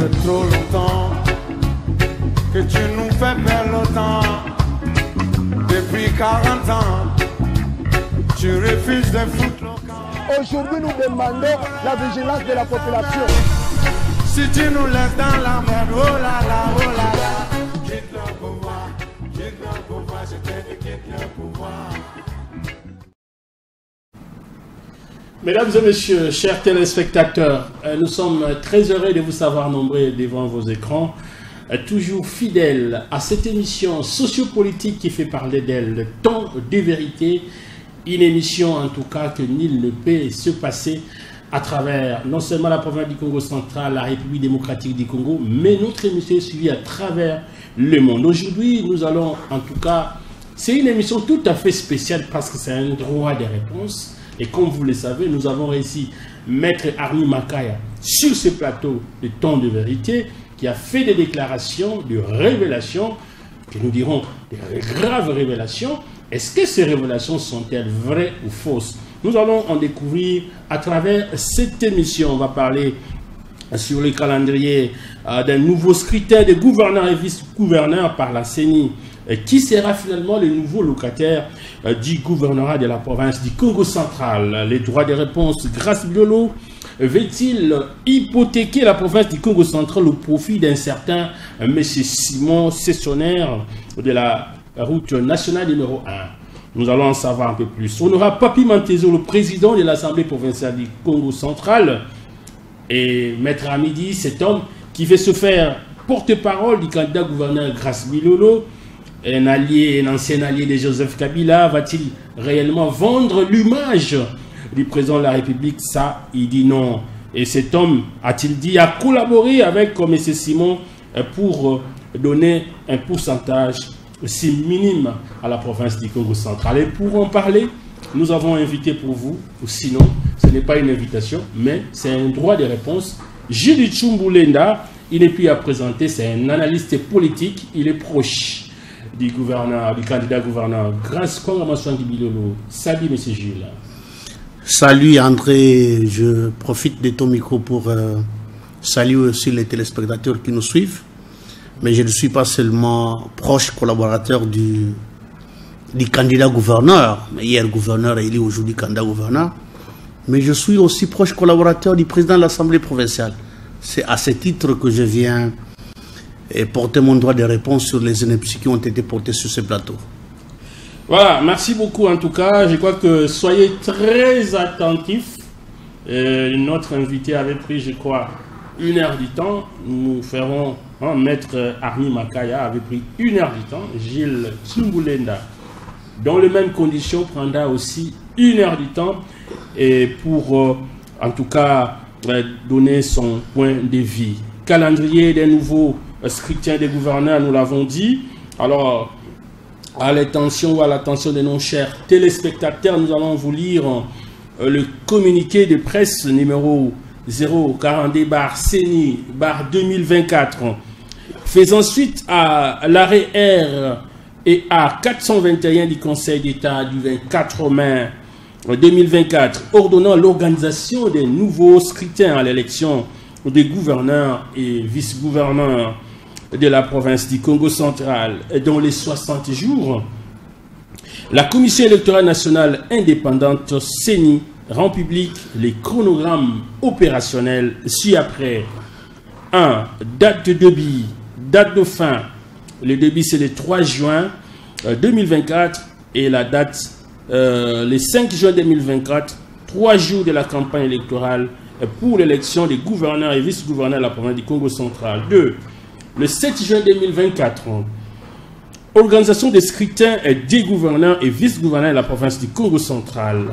fait trop longtemps que tu nous fais perdre le temps. Depuis 40 ans, tu refuses de foutre le camp. Aujourd'hui, nous demandons la vigilance de la population. Si tu nous laisses dans la merde, oh là là, oh là là. Quitte le pouvoir, je t'ai dit quitte le pouvoir. Mesdames et messieurs, chers téléspectateurs, nous sommes très heureux de vous savoir nombreux devant vos écrans, toujours fidèles à cette émission sociopolitique qui fait parler d'elle, le temps de vérité, une émission en tout cas que nul ne peut se passer à travers non seulement la province du Congo central, la République démocratique du Congo, mais notre émission est suivie à travers le monde. Aujourd'hui, nous allons en tout cas, c'est une émission tout à fait spéciale parce que c'est un droit de réponse. Et comme vous le savez, nous avons réussi Maître Armi Makaya sur ce plateau de temps de vérité qui a fait des déclarations, de révélations, que nous dirons des graves révélations. Est-ce que ces révélations sont-elles vraies ou fausses? Nous allons en découvrir à travers cette émission. On va parler sur le calendrier d'un nouveau scrutin de gouverneurs et vice-gouverneurs par la CENI. Qui sera finalement le nouveau locataire du gouvernorat de la province du Congo central? Les droits de réponse, Grace Biolo, va-t-il hypothéquer la province du Congo central au profit d'un certain M. Simon, cessionnaire de la route nationale numéro 1? Nous allons en savoir un peu plus. On aura Papi Mantezo, le président de l'Assemblée provinciale du Congo central, et Maître Amidi, cet homme qui veut se faire porte-parole du candidat gouverneur Grace Biolo. Un ancien allié de Joseph Kabila, va-t-il réellement vendre l'image du président de la République? Ça, il dit non. Et cet homme, a-t-il dit, a collaboré avec M. Simon pour donner un pourcentage aussi minime à la province du Congo central? Et pour en parler, nous avons invité pour vous, ou sinon, ce n'est pas une invitation, mais c'est un droit de réponse. Julie Tchoumbou-Lenda, il n'est plus à présenter, c'est un analyste politique, il est proche du gouverneur, du candidat gouverneur. Grâce Kongamasuangi Bilolo. Salut, M. Gilles. Salut, André. Je profite de ton micro pour saluer aussi les téléspectateurs qui nous suivent. Mais je ne suis pas seulement proche collaborateur du candidat gouverneur, mais hier gouverneur et il est aujourd'hui candidat gouverneur. Mais je suis aussi proche collaborateur du président de l'Assemblée provinciale. C'est à ce titre que je viens et porter mon droit de réponse sur les inepties qui ont été portées sur ce plateau. Voilà, merci beaucoup en tout cas. Je crois que soyez très attentifs. Notre invité avait pris, je crois, 1 heure du temps. Nous ferons, Maître Armi Makaya avait pris 1 heure du temps. Gilles Tsumbulenda, dans les mêmes conditions, prendra aussi 1 heure du temps et pour, en tout cas, donner son point de vue. Calendrier des nouveaux scrutin des gouverneurs, nous l'avons dit. Alors, à l'attention ou à l'attention de nos chers téléspectateurs, nous allons vous lire le communiqué de presse numéro 042/CENI/2024, faisant suite à l'arrêt R et A 421 du Conseil d'État du 24 mai 2024, ordonnant l'organisation des nouveaux scrutins à l'élection des gouverneurs et vice-gouverneurs de la province du Congo central. Dans les 60 jours, la Commission électorale nationale indépendante CENI rend public les chronogrammes opérationnels ci-après. 1. Date de débit, date de fin. Le débit, c'est le 3 juin 2024 et la date, le 5 juin 2024, 3 jours de la campagne électorale pour l'élection des gouverneurs et vice-gouverneurs de la province du Congo central. 2. Le 7 juin 2024, organisation des scrutins des gouverneurs et vice-gouverneurs de la province du Congo central.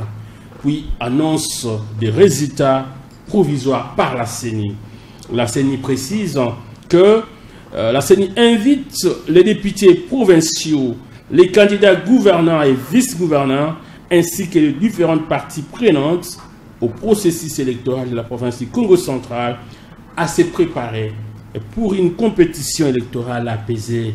Puis annonce des résultats provisoires par la CENI. La CENI précise que la CENI invite les députés provinciaux, les candidats gouverneurs et vice-gouverneurs, ainsi que les différentes parties prenantes au processus électoral de la province du Congo central à se préparer pour une compétition électorale apaisée,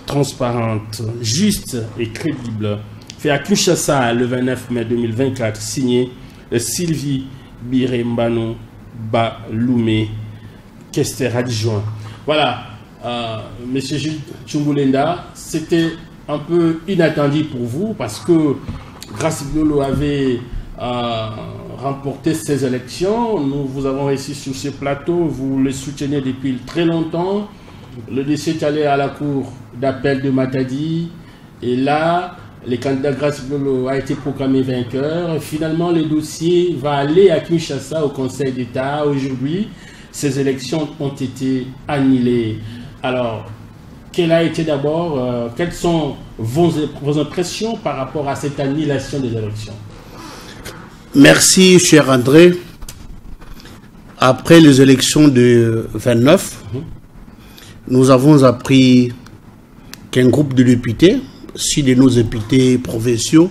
transparente, juste et crédible. Fait à Kinshasa le 29 mai 2024, signé Sylvie Birembano Baloumé. Kester adjoint. Voilà, Monsieur Gilles Tchoumoulenda, c'était un peu inattendu pour vous parce que Grace Biolo avait remporté ces élections. Nous vous avons réussi sur ce plateau, vous le soutenez depuis très longtemps. Le dossier est allé à la cour d'appel de Matadi et là, le candidat Grace Biolo a été proclamé vainqueur. Finalement, le dossier va aller à Kinshasa au Conseil d'État. Aujourd'hui, ces élections ont été annulées. Alors, quelles sont vos impressions par rapport à cette annulation des élections? Merci, cher André. Après les élections de 29, nous avons appris qu'un groupe de députés, 6 de nos députés provinciaux,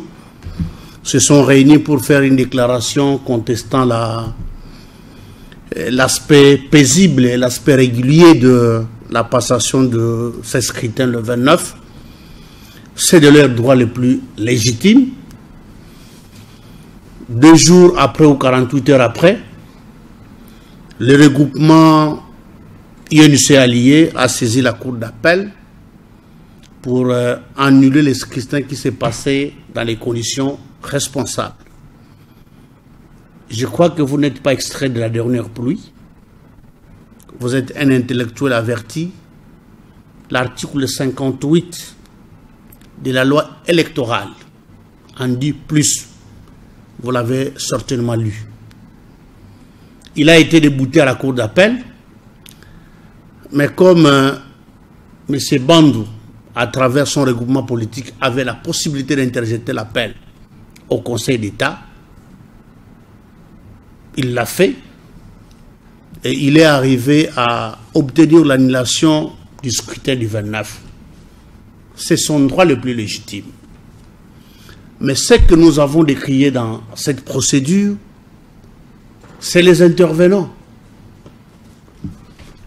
se sont réunis pour faire une déclaration contestant l'aspect paisible et l'aspect régulier de la passation de ces scrutins le 29. C'est de leurs droits les plus légitimes. 2 jours après ou 48 heures après, le regroupement UNC Allié a saisi la cour d'appel pour annuler les scrutins qui s'est passé dans les conditions responsables. Je crois que vous n'êtes pas extrait de la dernière pluie. Vous êtes un intellectuel averti. L'article 58 de la loi électorale en dit plus. Vous l'avez certainement lu. Il a été débouté à la cour d'appel, mais comme M. Bandou, à travers son regroupement politique, avait la possibilité d'interjeter l'appel au Conseil d'État, il l'a fait et il est arrivé à obtenir l'annulation du scrutin du 29. C'est son droit le plus légitime. Mais ce que nous avons décrié dans cette procédure, c'est les intervenants.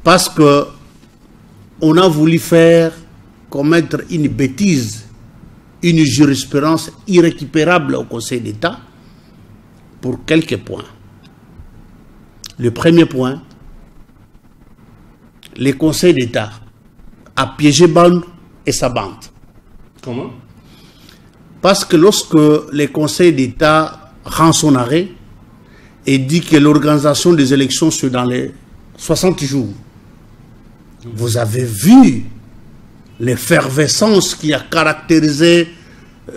Parce que on a voulu commettre une bêtise, une jurisprudence irrécupérable au Conseil d'État pour quelques points. Le premier point, le Conseil d'État a piégé Bandou et sa bande. Comment? Parce que lorsque le Conseil d'État rend son arrêt et dit que l'organisation des élections c'est dans les 60 jours, vous avez vu l'effervescence qui a caractérisé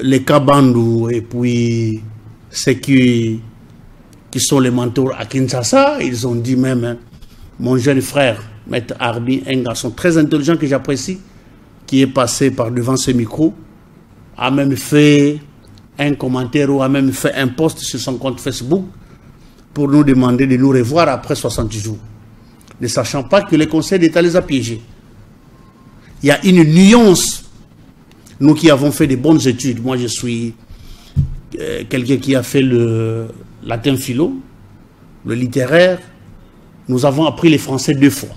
les cas Bandou et puis ceux qui sont les mentors à Kinshasa. Ils ont dit même, hein, mon jeune frère, Maître Arbi, un garçon très intelligent que j'apprécie, qui est passé par devant ce micro, a même fait un commentaire ou a même fait un post sur son compte Facebook pour nous demander de nous revoir après 60 jours, ne sachant pas que le Conseil d'État les a piégés. Il y a une nuance. Nous qui avons fait des bonnes études, moi je suis quelqu'un qui a fait le latin philo, le littéraire, nous avons appris les français 2 fois.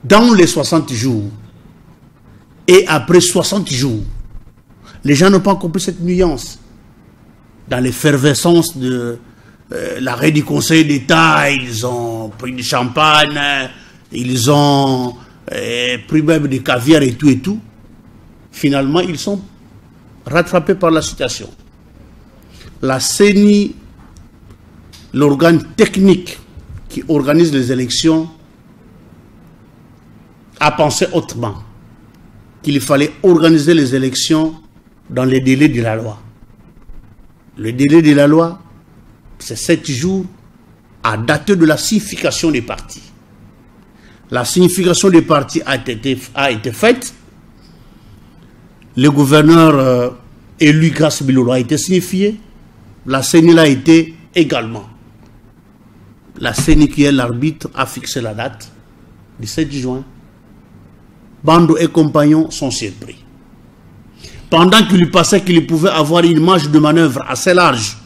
Dans les 60 jours et après 60 jours, les gens n'ont pas compris cette nuance. Dans l'effervescence de l'arrêt du Conseil d'État, ils ont pris du champagne, ils ont pris même des caviar et tout. Finalement, ils sont rattrapés par la situation. La CENI, l'organe technique qui organise les élections, a pensé autrement, qu'il fallait organiser les élections dans les délais de la loi. Le délai de la loi, c'est 7 jours à dater de la signification des partis. La signification des partis a été faite. Le gouverneur élu Grace Biolo a été signifié. La CENI l'a été également. La CENI, qui est l'arbitre, a fixé la date du 7 juin. Bandou et compagnons sont surpris. Pendant qu'il lui passait qu'il pouvait avoir une marge de manœuvre assez large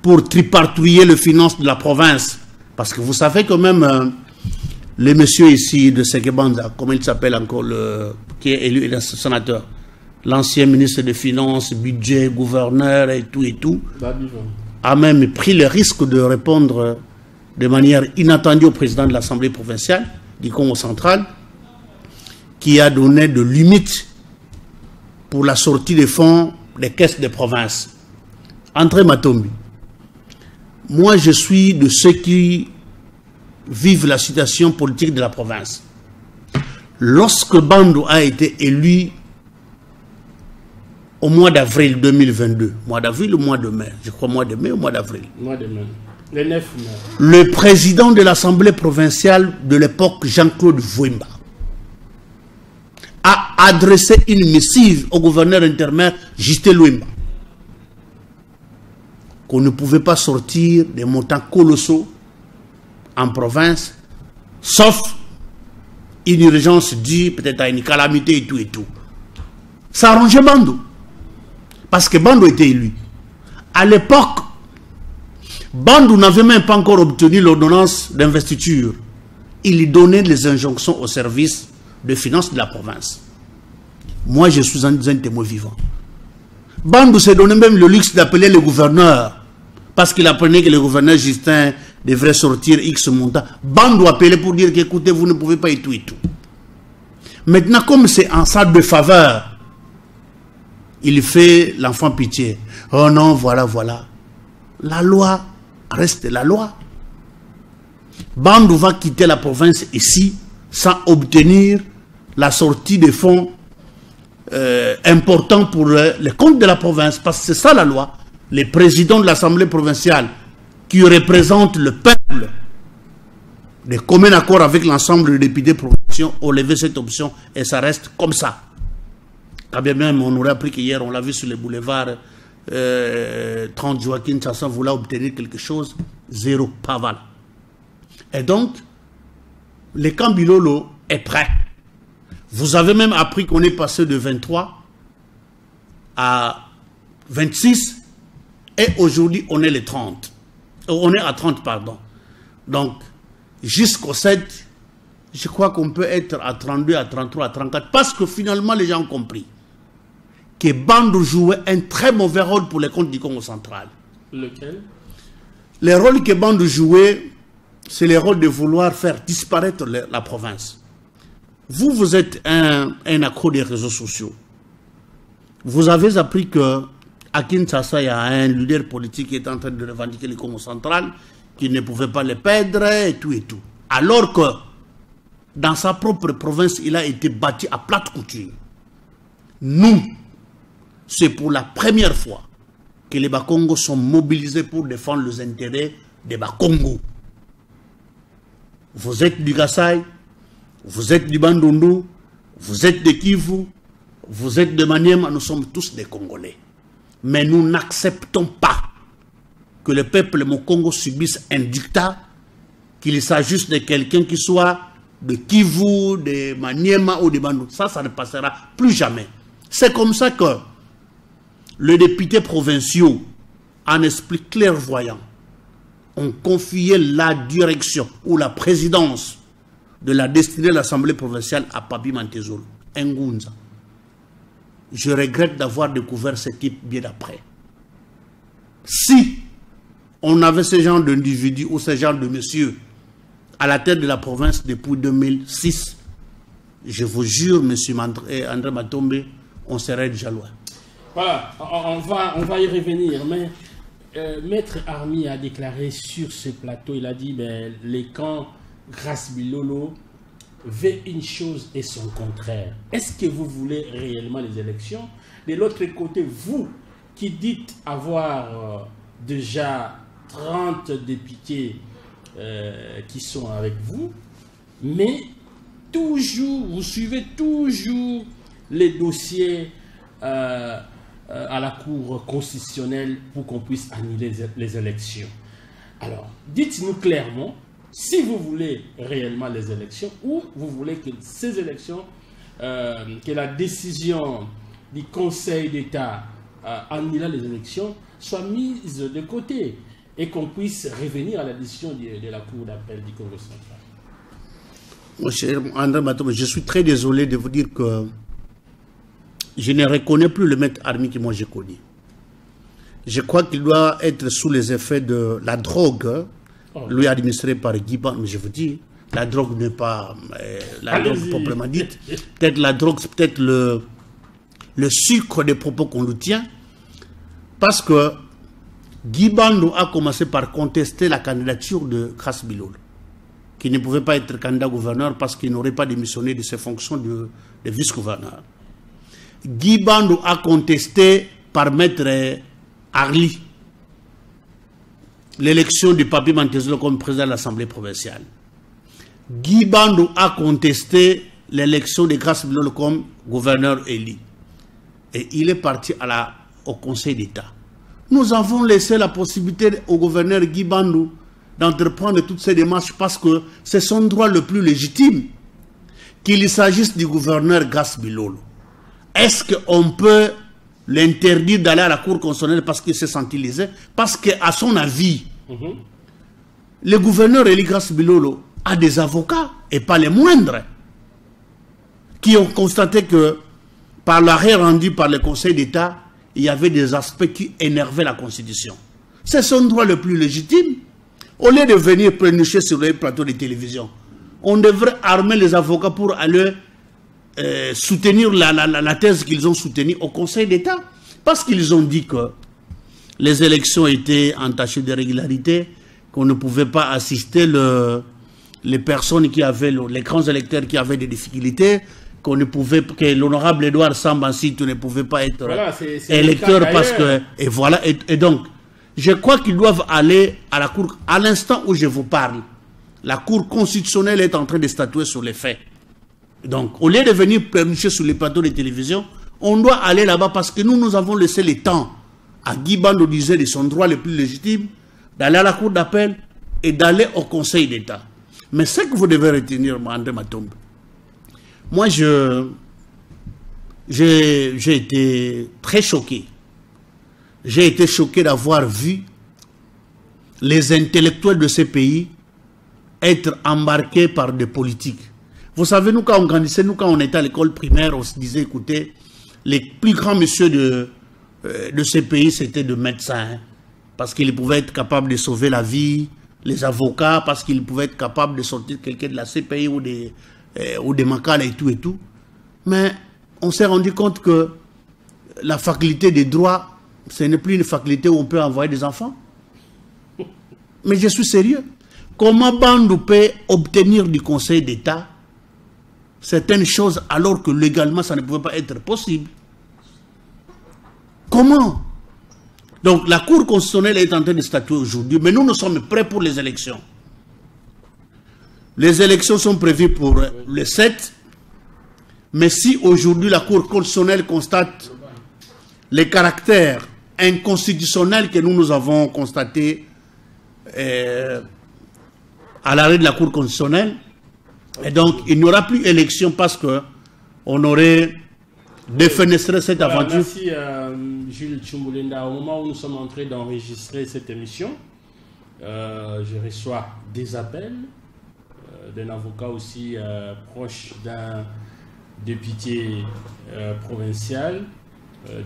pour tripartouiller les finances de la province. Parce que vous savez quand même, les messieurs ici de Sekebanda, comment il s'appelle encore, qui est élu sénateur, l'ancien ministre des Finances, budget, gouverneur et tout, a même pris le risque de répondre de manière inattendue au président de l'Assemblée provinciale du Congo central, qui a donné de limites pour la sortie des fonds des caisses de province. André Matombi, moi je suis de ceux qui vivent la situation politique de la province. Lorsque Bandou a été élu au mois d'avril 2022, mois d'avril ou mois de mai, je crois mois de mai ou mois d'avril. Mois de mai. Le 9 mai. Le président de l'Assemblée provinciale de l'époque, Jean-Claude Vouimba, a adressé une missive au gouverneur intermaire, Justin Luimba, qu'on ne pouvait pas sortir des montants colossaux en province, sauf une urgence due peut-être à une calamité et tout et tout. Ça arrangeait Bandou, parce que Bandou était élu. À l'époque, Bandou n'avait même pas encore obtenu l'ordonnance d'investiture. Il y donnait les injonctions au service de finances de la province. Moi, je suis un témoin vivant. Bandou s'est donné même le luxe d'appeler le gouverneur, parce qu'il apprenait que le gouverneur Justin devrait sortir X montant. Bandou appelait pour dire qu'écoutez, vous ne pouvez pas et tout et tout. Maintenant, comme c'est en salle de faveur, il fait l'enfant pitié. Oh non, voilà, voilà. La loi reste la loi. Bandou va quitter la province ici sans obtenir la sortie des fonds importants pour les comptes de la province. Parce que c'est ça la loi. Les présidents de l'Assemblée provinciale qui représentent le peuple, de commun accord avec l'ensemble des députés provinciaux, ont levé cette option et ça reste comme ça. Quand bien même on aurait appris qu'hier, on l'a vu sur les boulevards 30 Joaquin Chassan voulait obtenir quelque chose, zéro, pas voilà. Et donc, le camp Bilolo est prêt. Vous avez même appris qu'on est passé de 23 à 26 et aujourd'hui on est les 30. On est à 30, pardon. Donc, jusqu'au 7, je crois qu'on peut être à 32, à 33, à 34, parce que finalement les gens ont compris que Bandou jouait un très mauvais rôle pour les comptes du Congo central. Lequel? Le rôle que Bandou jouait, c'est le rôle de vouloir faire disparaître la province. Vous êtes un accro des réseaux sociaux. Vous avez appris que à Kinshasa, il y a un leader politique qui est en train de revendiquer le Congo central, qui ne pouvait pas le perdre et tout et tout. Alors que dans sa propre province, il a été battu à plate couture. Nous, c'est pour la première fois que les Bakongos sont mobilisés pour défendre les intérêts des Bakongos. Vous êtes du Gassai, vous êtes du Bandundu, vous êtes de Kivu, vous êtes de Maniema, nous sommes tous des Congolais. Mais nous n'acceptons pas que le peuple Mokongo subisse un dictat, qu'il s'agisse de quelqu'un qui soit de Kivu, de Maniema ou de Bandundu. Ça ne passera plus jamais. C'est comme ça que les députés provinciaux, en esprit clairvoyant, ont confié la direction ou la présidence de la destinée de l'Assemblée provinciale à Papi Mantezolo, Ngunza. Je regrette d'avoir découvert ce type bien après. Si on avait ce genre d'individu ou ce genre de monsieur à la tête de la province depuis 2006, je vous jure, monsieur André Matombe, on serait déjà loin. Voilà, on va y revenir, mais Maître Armi a déclaré sur ce plateau, il a dit, ben, les camps Grace Bilolo veut une chose et son contraire. Est-ce que vous voulez réellement les élections? De l'autre côté, vous qui dites avoir déjà 30 députés qui sont avec vous, mais toujours, vous suivez toujours les dossiers à la Cour constitutionnelle pour qu'on puisse annuler les élections. Alors, dites-nous clairement si vous voulez réellement les élections ou vous voulez que ces élections, que la décision du Conseil d'État annulant les élections soit mise de côté et qu'on puisse revenir à la décision de la Cour d'appel du Congo central. Mon cher André Matombe, je suis très désolé de vous dire que je ne reconnais plus le maître Armi que moi j'ai connu. Je crois qu'il doit être sous les effets de la drogue, lui administré par Guy Bandou. Mais je vous dis, la drogue n'est pas la drogue proprement dite. Peut-être la drogue, c'est peut-être le sucre des propos qu'on nous tient. Parce que Guy Bandou a commencé par contester la candidature de Grace Bilolo, qui ne pouvait pas être candidat gouverneur parce qu'il n'aurait pas démissionné de ses fonctions de vice-gouverneur. Guy Bandou a contesté par maître Arli l'élection du Papi Mantezolo comme président de l'Assemblée provinciale. Guy Bandou a contesté l'élection de Grace Bilolo comme gouverneur élu. Et il est parti au Conseil d'État. Nous avons laissé la possibilité au gouverneur Guy Bandou d'entreprendre toutes ces démarches parce que c'est son droit le plus légitime, qu'il s'agisse du gouverneur Grace Bilolo. Est-ce qu'on peut l'interdire d'aller à la Cour constitutionnelle parce qu'il s'est senti lésé? Parce qu'à son avis, le gouverneur élu Grace Bilolo a des avocats, et pas les moindres, qui ont constaté que par l'arrêt rendu par le Conseil d'État, il y avait des aspects qui énervaient la Constitution. C'est son droit le plus légitime. Au lieu de venir pleurnicher sur les plateaux de télévision, on devrait armer les avocats pour aller soutenir la thèse qu'ils ont soutenue au Conseil d'État. Parce qu'ils ont dit que les élections étaient entachées d'irrégularités, qu'on ne pouvait pas assister les personnes qui avaient, les grands électeurs qui avaient des difficultés, qu'on ne pouvait, que l'honorable Edouard Sambansi ne pouvait pas être électeur parce que, et voilà, et donc, je crois qu'ils doivent aller à la Cour, à l'instant où je vous parle, la Cour constitutionnelle est en train de statuer sur les faits. Donc, au lieu de venir pleurnicher sur les plateaux de télévision, on doit aller là-bas parce que nous avons laissé le temps à Guy Bandou disait de son droit le plus légitime d'aller à la Cour d'appel et d'aller au Conseil d'État. Mais ce que vous devez retenir, André Matombe, moi, j'ai été très choqué. J'ai été choqué d'avoir vu les intellectuels de ces pays être embarqués par des politiques. Vous savez, nous, quand on grandissait, nous, quand on était à l'école primaire, on se disait, écoutez, les plus grands messieurs de ces pays, c'était des médecins, hein, parce qu'ils pouvaient être capables de sauver la vie, les avocats, parce qu'ils pouvaient être capables de sortir quelqu'un de la CPI ou des Makala et tout. Mais on s'est rendu compte que la faculté des droits, ce n'est plus une faculté où on peut envoyer des enfants. Mais je suis sérieux. Comment Bandou peut obtenir du Conseil d'État certaines choses alors que légalement ça ne pouvait pas être possible? Comment? Donc la Cour constitutionnelle est en train de statuer aujourd'hui, mais nous sommes prêts pour les élections. Les élections sont prévues pour le 7, mais si aujourd'hui la Cour constitutionnelle constate les caractères inconstitutionnels que nous avons constatés à l'arrêt de la Cour constitutionnelle, et donc il n'y aura plus élection parce qu'on aurait défenestré cette aventure. Merci Jules Tchoumboulinda. Au moment où nous sommes en train d'enregistrer cette émission, je reçois des appels d'un avocat aussi proche d'un député provincial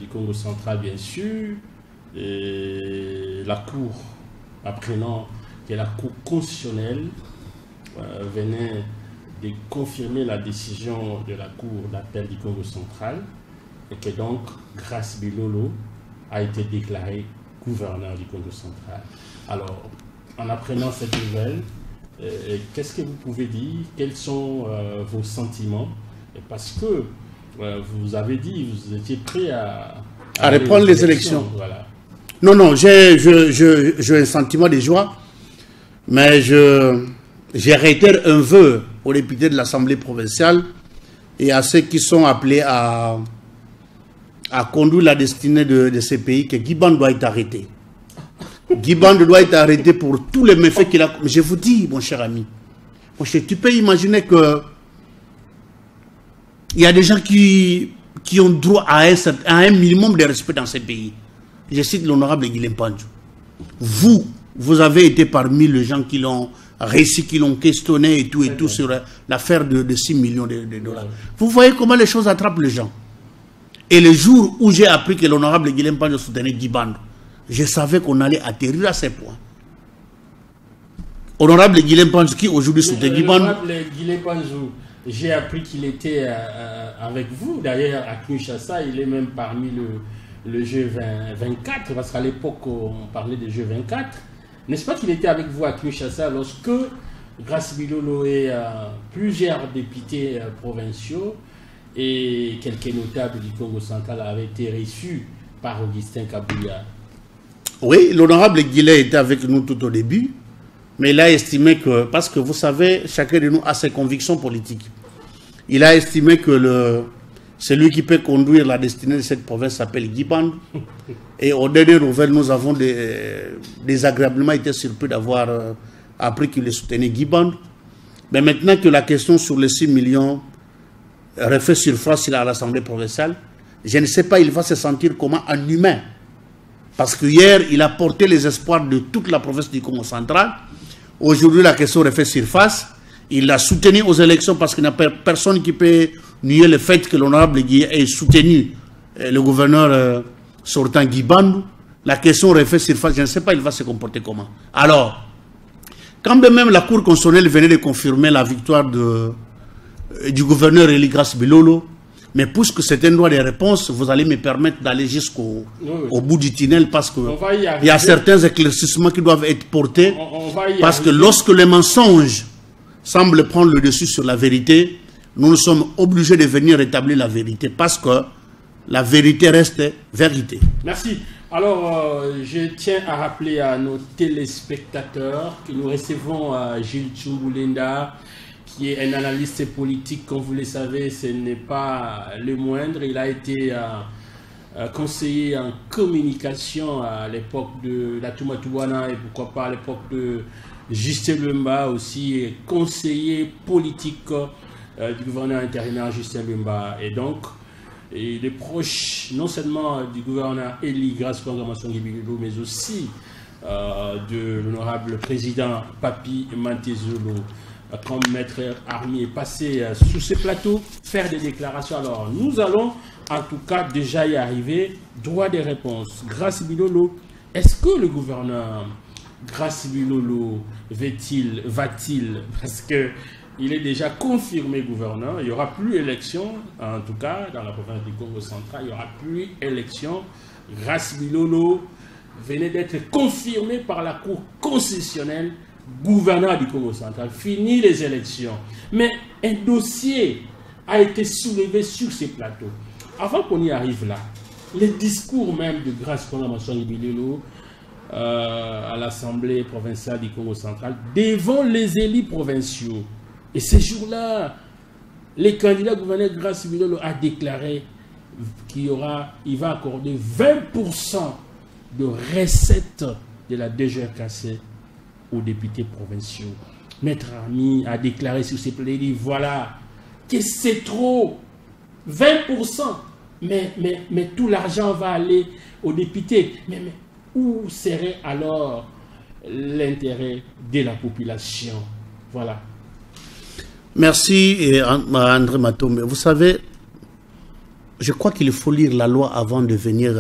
du Congo central, bien sûr, et la Cour, apprenant que la Cour constitutionnelle venait de confirmer la décision de la Cour d'appel du Congo central et que donc Grace Bilolo a été déclaré gouverneur du Congo central. Alors, en apprenant cette nouvelle, qu'est-ce que vous pouvez dire? Quels sont vos sentiments? Parce que vous avez dit, vous étiez prêt à reprendre les élections. Voilà. Non, j'ai un sentiment de joie, mais j'ai réitéré un vœu aux députés de l'Assemblée provinciale et à ceux qui sont appelés à conduire la destinée de ces pays que Guy Bandou doit être arrêté. Guy Bandou doit être arrêté pour tous les méfaits qu'il a. Mais je vous dis, mon cher ami, tu peux imaginer que il y a des gens qui ont droit à un minimum de respect dans ces pays. Je cite l'honorable Guilhem Pandjou. Vous avez été parmi les gens qui l'ont réussi, qui l'ont questionné et tout sur l'affaire de 6 millions de dollars. Vous voyez comment les choses attrapent les gens. Et le jour où j'ai appris que l'honorable Guilhem Pandjou soutenait Guy Bandou, je savais qu'on allait atterrir à ces points. Honorable Guilhem Panzou, qui aujourd'hui soutient Guibandou. Honorable Guilhem Panzou, j'ai appris qu'il était avec vous. D'ailleurs, à Kinshasa, il est même parmi le G24, parce qu'à l'époque, on parlait de G24. N'est-ce pas qu'il était avec vous à Kinshasa lorsque Grace Bilolo et plusieurs députés provinciaux et quelques notables du Congo central avaient été reçus par Augustin Kabouya? Oui, l'honorable Guilhem était avec nous tout au début, mais il a estimé que, parce que vous savez, chacun de nous a ses convictions politiques. Il a estimé que celui qui peut conduire la destinée de cette province s'appelle Guibandou. Et au dernier nouvelle, nous avons désagréablement été surpris d'avoir appris qu'il soutenait Guibandou. Mais maintenant que la question sur les 6 millions refait surface à l'Assemblée provinciale, je ne sais pas, il va se sentir comment un humain. Parce que hier, il a porté les espoirs de toute la province du Congo central. Aujourd'hui, la question refait surface. Il l'a soutenu aux élections parce qu'il n'y a personne qui peut nier le fait que l'honorable Guilhem ait soutenu le gouverneur sortant Guibandou. La question refait surface. Je ne sais pas, il va se comporter comment. Alors, quand même la Cour constitutionnelle venait de confirmer la victoire du gouverneur Elie Grace Bilolo, mais puisque c'est un droit de réponse, vous allez me permettre d'aller jusqu'au bout du tunnel parce qu'il y a certains éclaircissements qui doivent être portés. Parce que lorsque les mensonges semblent prendre le dessus sur la vérité, nous sommes obligés de venir rétablir la vérité parce que la vérité reste vérité. Merci. Alors, je tiens à rappeler à nos téléspectateurs que nous recevons Gilles Tchoumboulinda, qui est un analyste politique, comme vous le savez, ce n'est pas le moindre. Il a été conseiller en communication à l'époque de la Toumatouana et pourquoi pas à l'époque de Justin Lumba aussi, et conseiller politique du gouverneur intérimaire Justin Lumba. Et donc, il est proche non seulement du gouverneur Elie Grace Bilolo, mais aussi de l'honorable président Papi Mantezolo. Comme maître Armi est passé sur ce plateau, faire des déclarations. Alors, nous allons en tout cas déjà y arriver. Droit des réponses. Grace Bilolo, est-ce que le gouverneur Grace Bilolo va-t-il, parce qu'il est déjà confirmé gouverneur, il n'y aura plus élection, en tout cas dans la province du Congo central, il n'y aura plus élection. Grace Bilolo venait d'être confirmé par la Cour constitutionnelle gouverneur du Congo central. Fini les élections. Mais un dossier a été soulevé sur ces plateaux. Avant qu'on y arrive là, les discours même de Grace Bilolo à l'Assemblée provinciale du Congo central devant les élus provinciaux. Et ces jours-là, le candidat gouverneur Grace Bilolo a déclaré qu'il va accorder 20% de recettes de la DGRKC aux députés provinciaux. Maître Armi a déclaré sur ses plateaux, il dit voilà, que c'est trop, 20%, mais tout l'argent va aller aux députés. Mais où serait alors l'intérêt de la population? Voilà. Merci André Matombe. Vous savez, je crois qu'il faut lire la loi avant de venir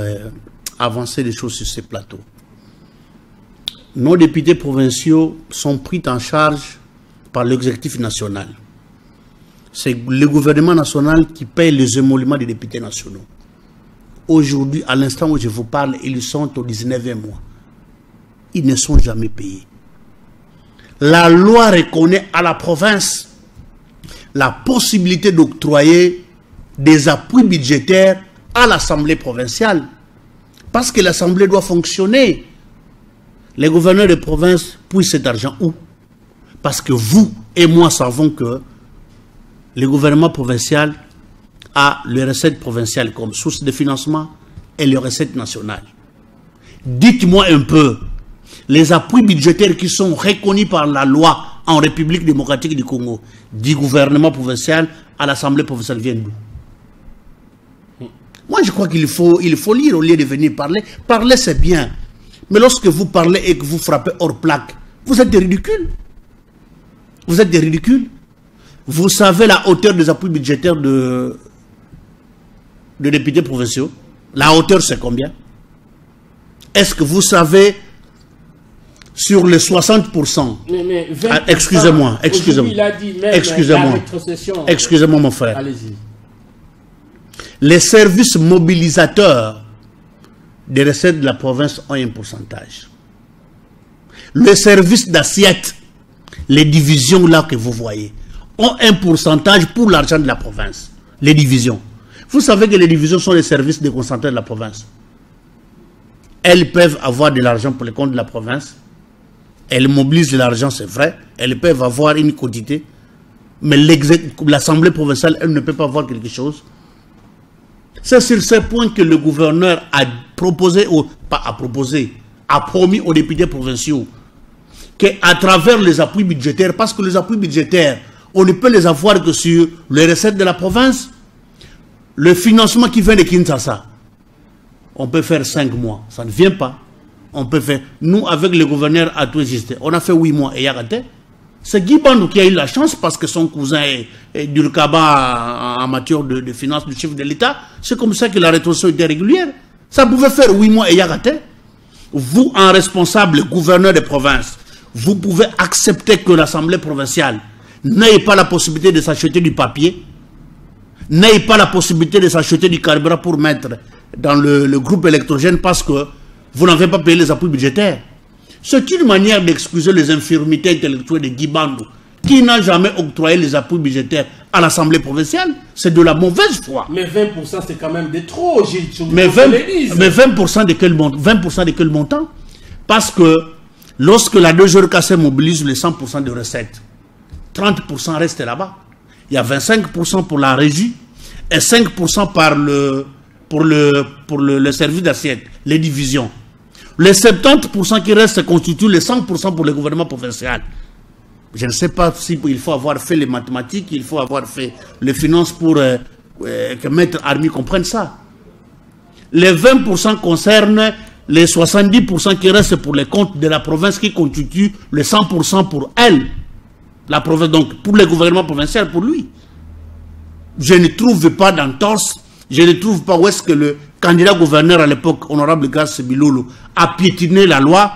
avancer des choses sur ces plateaux. Nos députés provinciaux sont pris en charge par l'exécutif national. C'est le gouvernement national qui paye les émoluments des députés nationaux. Aujourd'hui, à l'instant où je vous parle, ils sont au 19e mois. Ils ne sont jamais payés. La loi reconnaît à la province la possibilité d'octroyer des appuis budgétaires à l'Assemblée provinciale. Parce que l'Assemblée doit fonctionner. Les gouverneurs de province puissent cet argent où? Parce que vous et moi savons que le gouvernement provincial a les recettes provinciales comme source de financement et les recettes nationales. Dites-moi un peu, les appuis budgétaires qui sont reconnus par la loi en République démocratique du Congo, du gouvernement provincial à l'Assemblée provinciale viennent d'où? Moi je crois qu'il faut lire au lieu de venir parler. Parler c'est bien. Mais lorsque vous parlez et que vous frappez hors plaque, vous êtes des ridicules. Vous êtes des ridicules. Vous savez la hauteur des appuis budgétaires de députés provinciaux? La hauteur, c'est combien? Est-ce que vous savez sur les 60%. Mais excusez-moi. Excusez-moi, mon frère. Allez-y. Les services mobilisateurs des recettes de la province ont un pourcentage. Le service d'assiette, les divisions là que vous voyez, ont un pourcentage pour l'argent de la province. Les divisions. Vous savez que les divisions sont les services déconcentrés de la province. Elles peuvent avoir de l'argent pour les comptes de la province. Elles mobilisent de l'argent, c'est vrai. Elles peuvent avoir une quantité. Mais l'Assemblée provinciale, elle ne peut pas avoir quelque chose. C'est sur ce point que le gouverneur a proposé, a promis aux députés provinciaux qu'à travers les appuis budgétaires, parce que les appuis budgétaires, on ne peut les avoir que sur les recettes de la province, le financement qui vient de Kinshasa, on peut faire 5 mois, ça ne vient pas. On peut faire, nous avec le gouverneur à tout exister, on a fait 8 mois et Yagate. C'est Guy Bandou qui a eu la chance parce que son cousin est du Kaba en matière de finances du chef de l'État. C'est comme ça que la rétention était régulière. Ça pouvait faire 8 mois et Yagate. Vous, en responsable gouverneur des provinces, vous pouvez accepter que l'Assemblée provinciale n'ait pas la possibilité de s'acheter du papier, n'ait pas la possibilité de s'acheter du carburant pour mettre dans le groupe électrogène parce que vous n'avez pas payé les appuis budgétaires. C'est une manière d'excuser les infirmités intellectuelles de Guy Bandou, qui n'a jamais octroyé les appuis budgétaires à l'Assemblée provinciale. C'est de la mauvaise foi. Mais 20% c'est quand même de trop, Gilles. Mais 20% de quel montant? 20% de quel montant? Parce que lorsque la 2GRKC mobilise les 100% de recettes, 30% reste là-bas. Il y a 25% pour la régie et 5% pour le service d'assiette, les divisions. Les 70% qui restent constituent les 100% pour le gouvernement provincial. Je ne sais pas s'il faut avoir fait les mathématiques, il faut avoir fait les finances pour que Maître Army comprenne ça. Les 20% concernent les 70% qui restent pour les comptes de la province qui constituent les 100% pour elle. La province, donc pour le gouvernement provincial, pour lui. Je ne trouve pas d'entorse. Je ne trouve pas où est-ce que le candidat gouverneur à l'époque, honorable Grace Bilolo, a piétiné la loi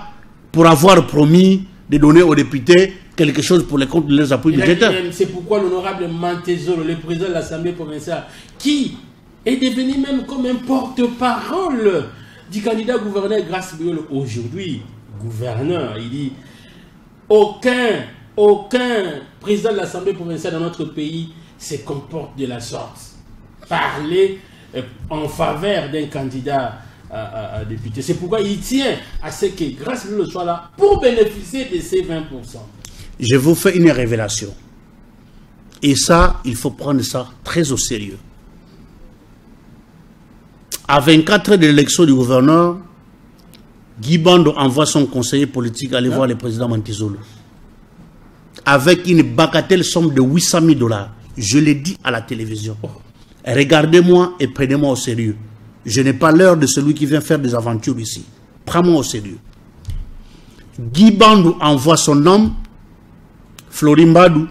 pour avoir promis de donner aux députés quelque chose pour les comptes de leurs appuis budgétaires. C'est pourquoi l'honorable Mantezolo, le président de l'Assemblée provinciale, qui est devenu même comme un porte-parole du candidat gouverneur Grace Bilolo, aujourd'hui gouverneur, il dit aucun président de l'Assemblée provinciale dans notre pays se comporte de la sorte. Parler en faveur d'un candidat à député. C'est pourquoi il tient à ce que Grace Bilolo soit là pour bénéficier de ces 20%. Je vous fais une révélation. Et ça, il faut prendre ça très au sérieux. À 24 heures de l'élection du gouverneur, Guy Bandou envoie son conseiller politique aller voir le président Mantezolo. Avec une bagatelle somme de 800 000 $. Je l'ai dit à la télévision. Regardez-moi et prenez-moi au sérieux. Je n'ai pas l'heure de celui qui vient faire des aventures ici. Prends-moi au sérieux. Guy Bandou envoie son homme, Florimbadou,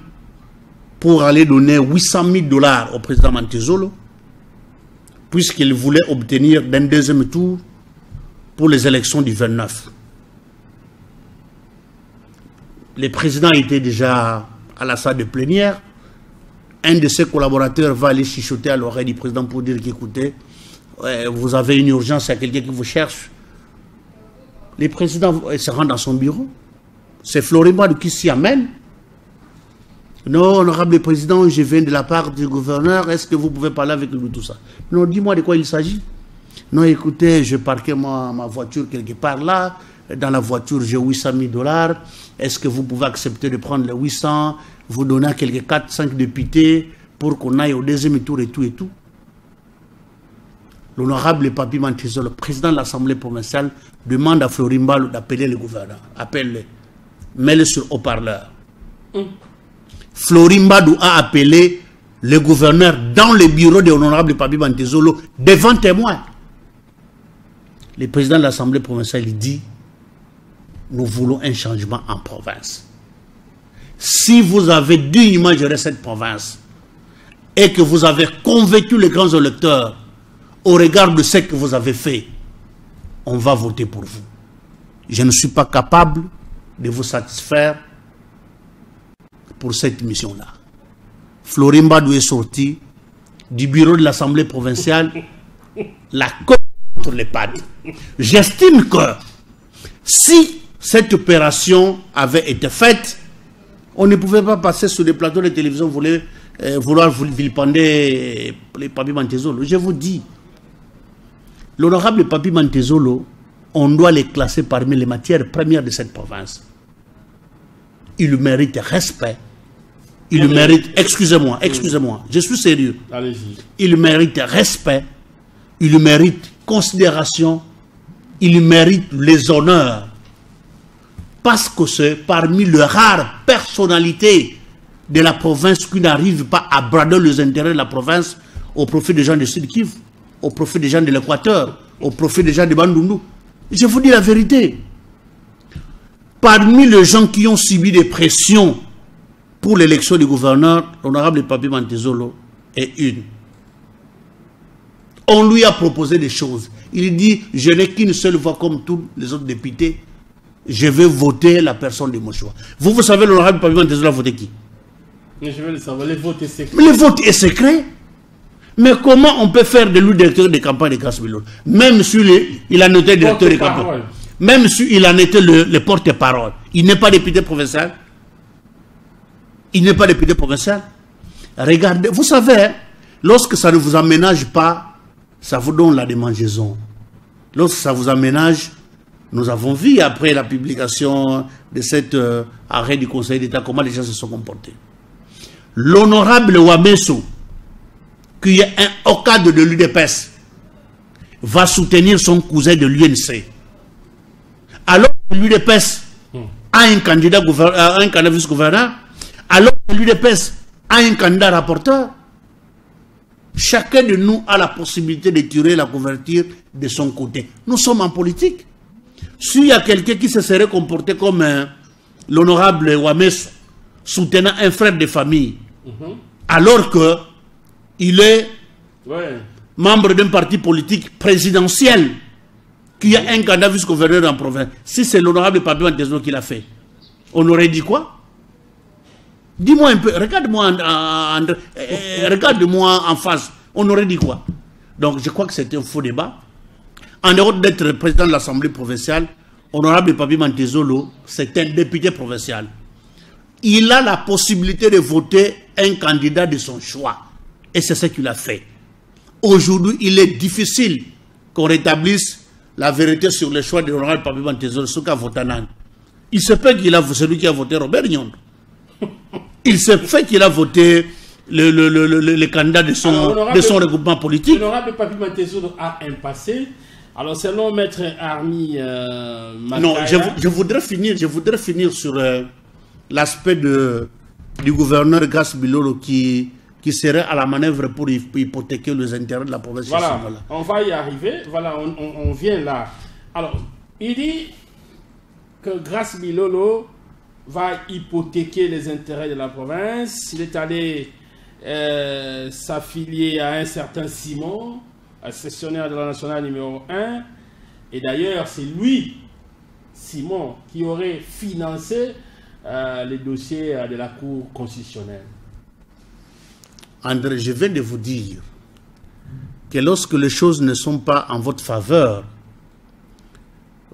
pour aller donner 800 000 $ au président Mantezolo, puisqu'il voulait obtenir d'un deuxième tour pour les élections du 29. Le président était déjà à la salle de plénière. Un de ses collaborateurs va aller chuchoter à l'oreille du président pour dire qu'écoutez, vous avez une urgence, il y a quelqu'un qui vous cherche. Le président se rend dans son bureau. C'est Florimbadou qui s'y amène. Non, honorable président, je viens de la part du gouverneur, est-ce que vous pouvez parler avec lui, tout ça? Non, dis-moi de quoi il s'agit. Non, écoutez, je parquais ma voiture quelque part là. Dans la voiture, j'ai 800 000 $. Est-ce que vous pouvez accepter de prendre les 800, vous donner à quelques 4-5 députés pour qu'on aille au deuxième tour et tout et tout? L'honorable Papi Mantezolo, le président de l'Assemblée provinciale, demande à Florimbadou d'appeler le gouverneur. Appelle-le. Mets-le sur haut-parleur. Florimbadou a appelé le gouverneur dans le bureau de l'honorable Papi Mantezolo devant témoin. Le président de l'Assemblée provinciale dit: nous voulons un changement en province. Si vous avez dignement géré cette province et que vous avez convaincu les grands électeurs au regard de ce que vous avez fait, on va voter pour vous. Je ne suis pas capable de vous satisfaire pour cette mission-là. Florin Badou est sorti du bureau de l'Assemblée provinciale, la contre les PAD. J'estime que si cette opération avait été faite, on ne pouvait pas passer sur les plateaux de télévision vouloir vilipender les Papi Mantezolo. Je vous dis, l'honorable Papi Mantezolo, on doit les classer parmi les matières premières de cette province. Il mérite respect. Il mérite, excusez-moi, je suis sérieux. Il mérite respect, il mérite considération, il mérite les honneurs. Parce que c'est parmi les rares personnalités de la province qui n'arrivent pas à brader les intérêts de la province au profit des gens de Sud-Kivu, au profit des gens de l'Équateur, au profit des gens de Bandundu. Je vous dis la vérité. Parmi les gens qui ont subi des pressions pour l'élection du gouverneur, l'honorable Papi Mantezolo est une. On lui a proposé des choses. Il dit, je n'ai qu'une seule voix comme tous les autres députés. Je vais voter la personne de mon choix. Vous savez, l'honorable Papi Mantezolo a voté qui? Mais je veux le savoir, les votes est secret. Mais le vote est secret. Mais comment on peut faire de lui directeur de campagne de Grace Bilolo? Même si il en était directeur de campagne. Même s'il en était le porte-parole. Il n'est pas député provincial. Il n'est pas député provincial. Regardez, vous savez, lorsque ça ne vous aménage pas, ça vous donne la démangeaison. Lorsque ça vous aménage, nous avons vu après la publication de cet arrêt du Conseil d'État comment les gens se sont comportés. L'honorable Wameso, qui est un OCAD de l'UDPS, va soutenir son cousin de l'UNC. Alors que l'UDPS a un candidat vice-gouverneur, alors que l'UDPS a un candidat rapporteur, chacun de nous a la possibilité de tirer la couverture de son côté. Nous sommes en politique. S'il y a quelqu'un qui se serait comporté comme l'honorable Wameso, soutenant un frère de famille, alors qu'il est membre d'un parti politique présidentiel, qui a un candidat vice-gouverneur en province, si c'est l'honorable Papi Mantezolo qui l'a fait, on aurait dit quoi? Dis-moi un peu, regarde-moi en face, on aurait dit quoi? Donc je crois que c'était un faux débat. En dehors d'être président de l'Assemblée provinciale, honorable Papi Mantezolo, c'est un député provincial. Il a la possibilité de voter un candidat de son choix. Et c'est ce qu'il a fait. Aujourd'hui, il est difficile qu'on rétablisse la vérité sur le choix de l'honorable Papi Mantezolo, ce qu'a voté Nan. Il se peut qu'il a celui qui a voté Robert Nyondo. Il se fait qu'il a voté le candidat de son regroupement politique. L'honorable Papi Mantezolo a un passé. Alors, selon Maître Armi non, je voudrais finir sur l'aspect du gouverneur Grace Bilolo qui serait à la manœuvre pour hypothéquer les intérêts de la province. Voilà, on va y arriver. Voilà, on vient là. Alors, il dit que Grace Bilolo va hypothéquer les intérêts de la province. Il est allé s'affilier à un certain Simon, sessionnaire de la nationale numéro 1. Et d'ailleurs, c'est lui, Simon, qui aurait financé les dossiers de la Cour constitutionnelle. André, je viens de vous dire que lorsque les choses ne sont pas en votre faveur,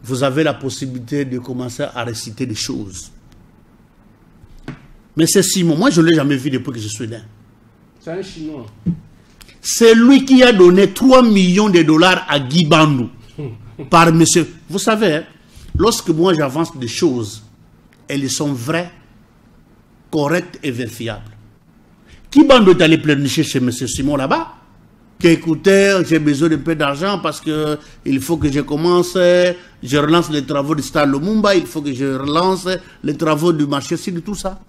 vous avez la possibilité de commencer à réciter des choses. Mais c'est Simon, moi je ne l'ai jamais vu depuis que je suis là. C'est un Chinois. C'est lui qui a donné 3 millions de dollars à Guy Bandou par monsieur. Vous savez, lorsque moi j'avance des choses, elles sont vraies, correctes et vérifiables. Guy Bandou est allé pleurnicher chez monsieur Simon là-bas, qui écoutait, j'ai besoin d'un peu d'argent parce que il faut que je commence, je relance les travaux du stade Lumumba, il faut que je relance les travaux du marché sud, tout ça.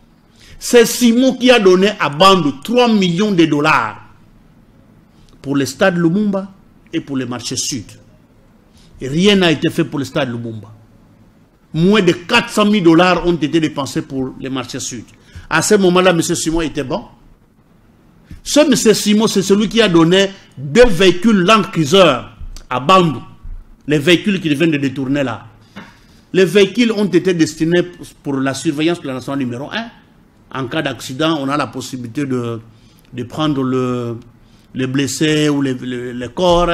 C'est Simon qui a donné à Bandou 3 millions de dollars pour le stade Lumumba et pour le marché sud. Et rien n'a été fait pour le stade Lumumba. Moins de 400 000 dollars ont été dépensés pour le marché sud. À ce moment-là, M. Simon était bon. Ce M. Simon, c'est celui qui a donné 2 véhicules Land Cruiser à Bandou. Les véhicules qu'il vient de détourner là. Les véhicules ont été destinés pour la surveillance de la nation numéro 1. En cas d'accident, on a la possibilité de prendre les blessés ou les corps,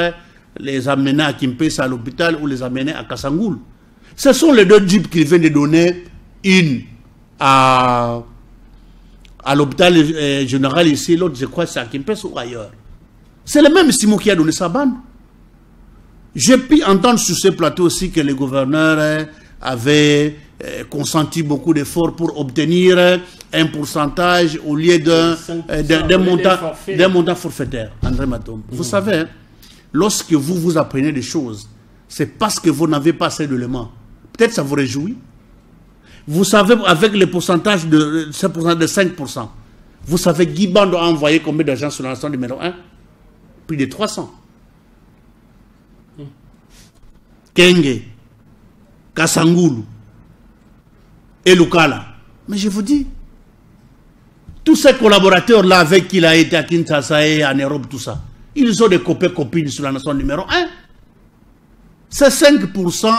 les amener à Kimpesa à l'hôpital ou les amener à Kassangoul. Ce sont les deux jeeps qui viennent de donner, une à l'hôpital général ici, l'autre je crois c'est à Kimpesa ou ailleurs. C'est le même Simon qui a donné sa bande. J'ai pu entendre sur ce plateau aussi que les gouverneurs avaient consenti beaucoup d'efforts pour obtenir un pourcentage au lieu d'un montant forfaitaire. André Matombe. Vous savez, hein, lorsque vous apprenez des choses, c'est parce que vous n'avez pas assez d'éléments. Peut-être ça vous réjouit. Vous savez, avec le pourcentage de 5%, vous savez, Guy Bando a envoyé combien d'argent sur la nation numéro 1? Plus de 300. Kenge, Kassangoulou et Lukala. Mais je vous dis, tous ces collaborateurs-là avec qui il a été à Kinshasa et en Europe, tout ça, ils ont des copines sur la nation numéro 1. Ces 5%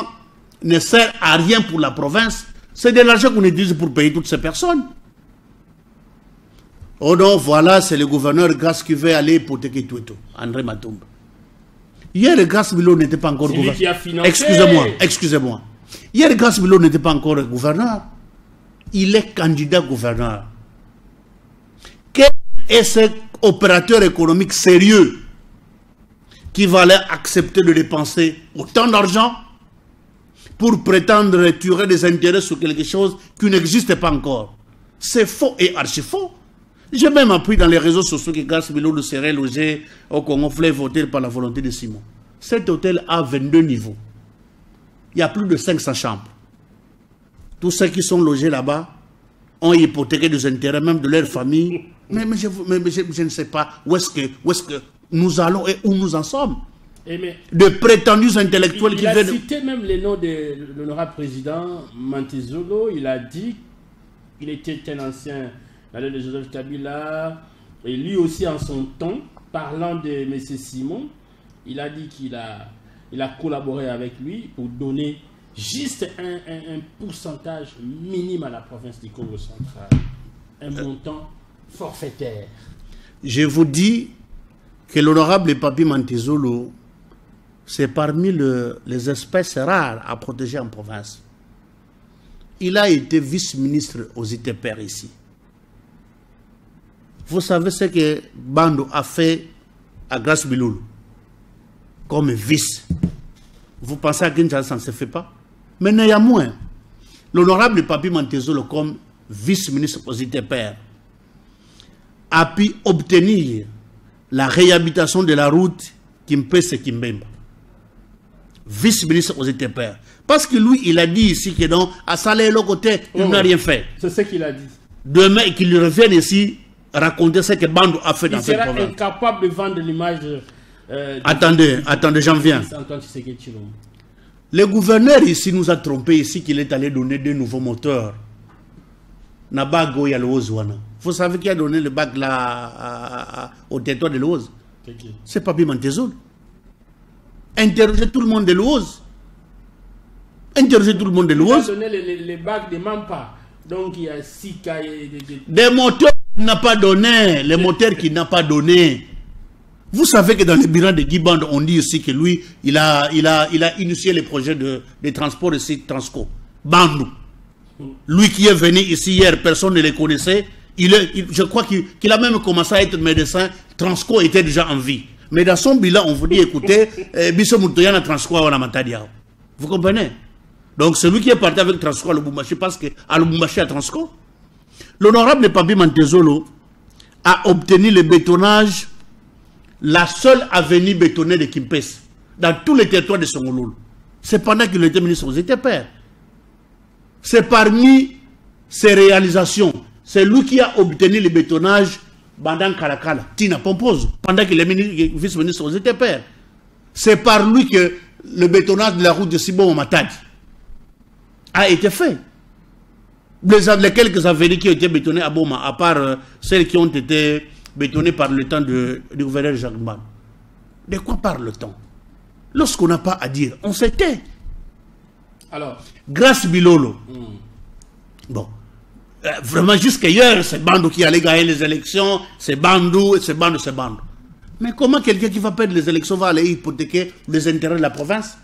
ne sert à rien pour la province. C'est de l'argent qu'on utilise pour payer toutes ces personnes. Oh non, voilà, c'est le gouverneur Grasse qui veut aller hypothéquer tout et tout. André Matombe. Hier, Grasse Milo n'était pas encore gouverneur. Excusez-moi. Hier, Grasse Milo n'était pas encore gouverneur. Il est candidat gouverneur. Quel est cet opérateur économique sérieux qui va aller accepter de dépenser autant d'argent pour prétendre retirer des intérêts sur quelque chose qui n'existe pas encore? C'est faux et archi faux. J'ai même appris dans les réseaux sociaux que Grasse Milo serait logé au Congo Fleuve Hôtel par la volonté de Simon. Cet hôtel a 22 niveaux. Il y a plus de 500 chambres. Tous ceux qui sont logés là-bas ont hypothéqué des intérêts, même de leur famille. Mais je ne sais pas où est-ce que nous allons et où nous en sommes. De prétendus intellectuels qui viennent... Il a cité même les noms de l'honorable président Mantezolo. Il a dit qu'il était un ancien de Joseph Kabila. Et lui aussi, en son temps, parlant de M. Simon, il a dit qu'il a collaboré avec lui pour donner juste un pourcentage minime à la province du Congo central. Un montant forfaitaire. Je vous dis que l'honorable Papi Mantezolo, c'est parmi les espèces rares à protéger en province. Il a été vice-ministre aux ITPR ici. Vous savez ce que Bando a fait à Grasse Biloulou comme vice. Vous pensez à Kinshasa, ça ne se fait pas? Mais néanmoins, l'honorable Papi Mantezolo comme vice-ministre aux ITPR a pu obtenir la réhabilitation de la route Kimpese-Kimbemba. Vice-ministre aux ITPR. Parce que lui, il a dit ici que non, à Salé l'autre côté, il n'a rien fait. C'est ce qu'il a dit. Demain, qu'il revienne ici raconter ce que Bando a fait dans cette province. Il sera incapable de vendre l'image. Attendez, j'en viens. Le gouverneur ici nous a trompé ici qu'il est allé donner de nouveaux moteurs. Nabago ya Ozwana. Vous savez qui a donné le bac là au territoire de l'Oz? C'est Papi Mantezolo. Interrogez tout le monde de l'Oz. Interrogez tout le monde de l'Oz. Il a donné les bacs de Mampa. Donc il y a 6 cas. Des moteurs qu'il n'a pas donné. Les moteurs qu'il n'a pas donné. Vous savez que dans le bilan de Guy Band, on dit aussi que lui, il a initié les projets de transport ici, Transco. Bandou. Lui qui est venu ici hier, personne ne le connaissait. Je crois qu'il a même commencé à être médecin. Transco était déjà en vie. Mais dans son bilan, on vous dit, écoutez, Bisso Moutoyana Transco à Matadia. Vous comprenez? Donc celui qui est parti avec Transco à Lubumbashi, parce qu'à Lubumbashi à Transco, l'honorable Papi Mantezolo a obtenu le bétonnage, la seule avenue bétonnée de Kimpes, dans tous les territoires de Songololo. C'est pendant qu'il était ministre aux ITPR. C'est parmi ses réalisations. C'est lui qui a obtenu le bétonnage Bandan Kalakala, Tina Pomposo, pendant qu'il est vice-ministre aux ITPR. C'est par lui que le bétonnage de la route de Sibon au Matadi a été fait. Les quelques avenues qui ont été bétonnées à Boma, à part celles qui ont été bétonnées par le temps du gouverneur Jacques Mbam. De quoi parle-t-on? Lorsqu'on n'a pas à dire, on se tait. Alors, Grâce Bilolo. Bon. Vraiment, jusqu'ailleurs, c'est Bandou qui allait gagner les élections, c'est Bandou, c'est Bandou, c'est Bandou. Mais comment quelqu'un qui va perdre les élections va aller hypothéquer les intérêts de la province?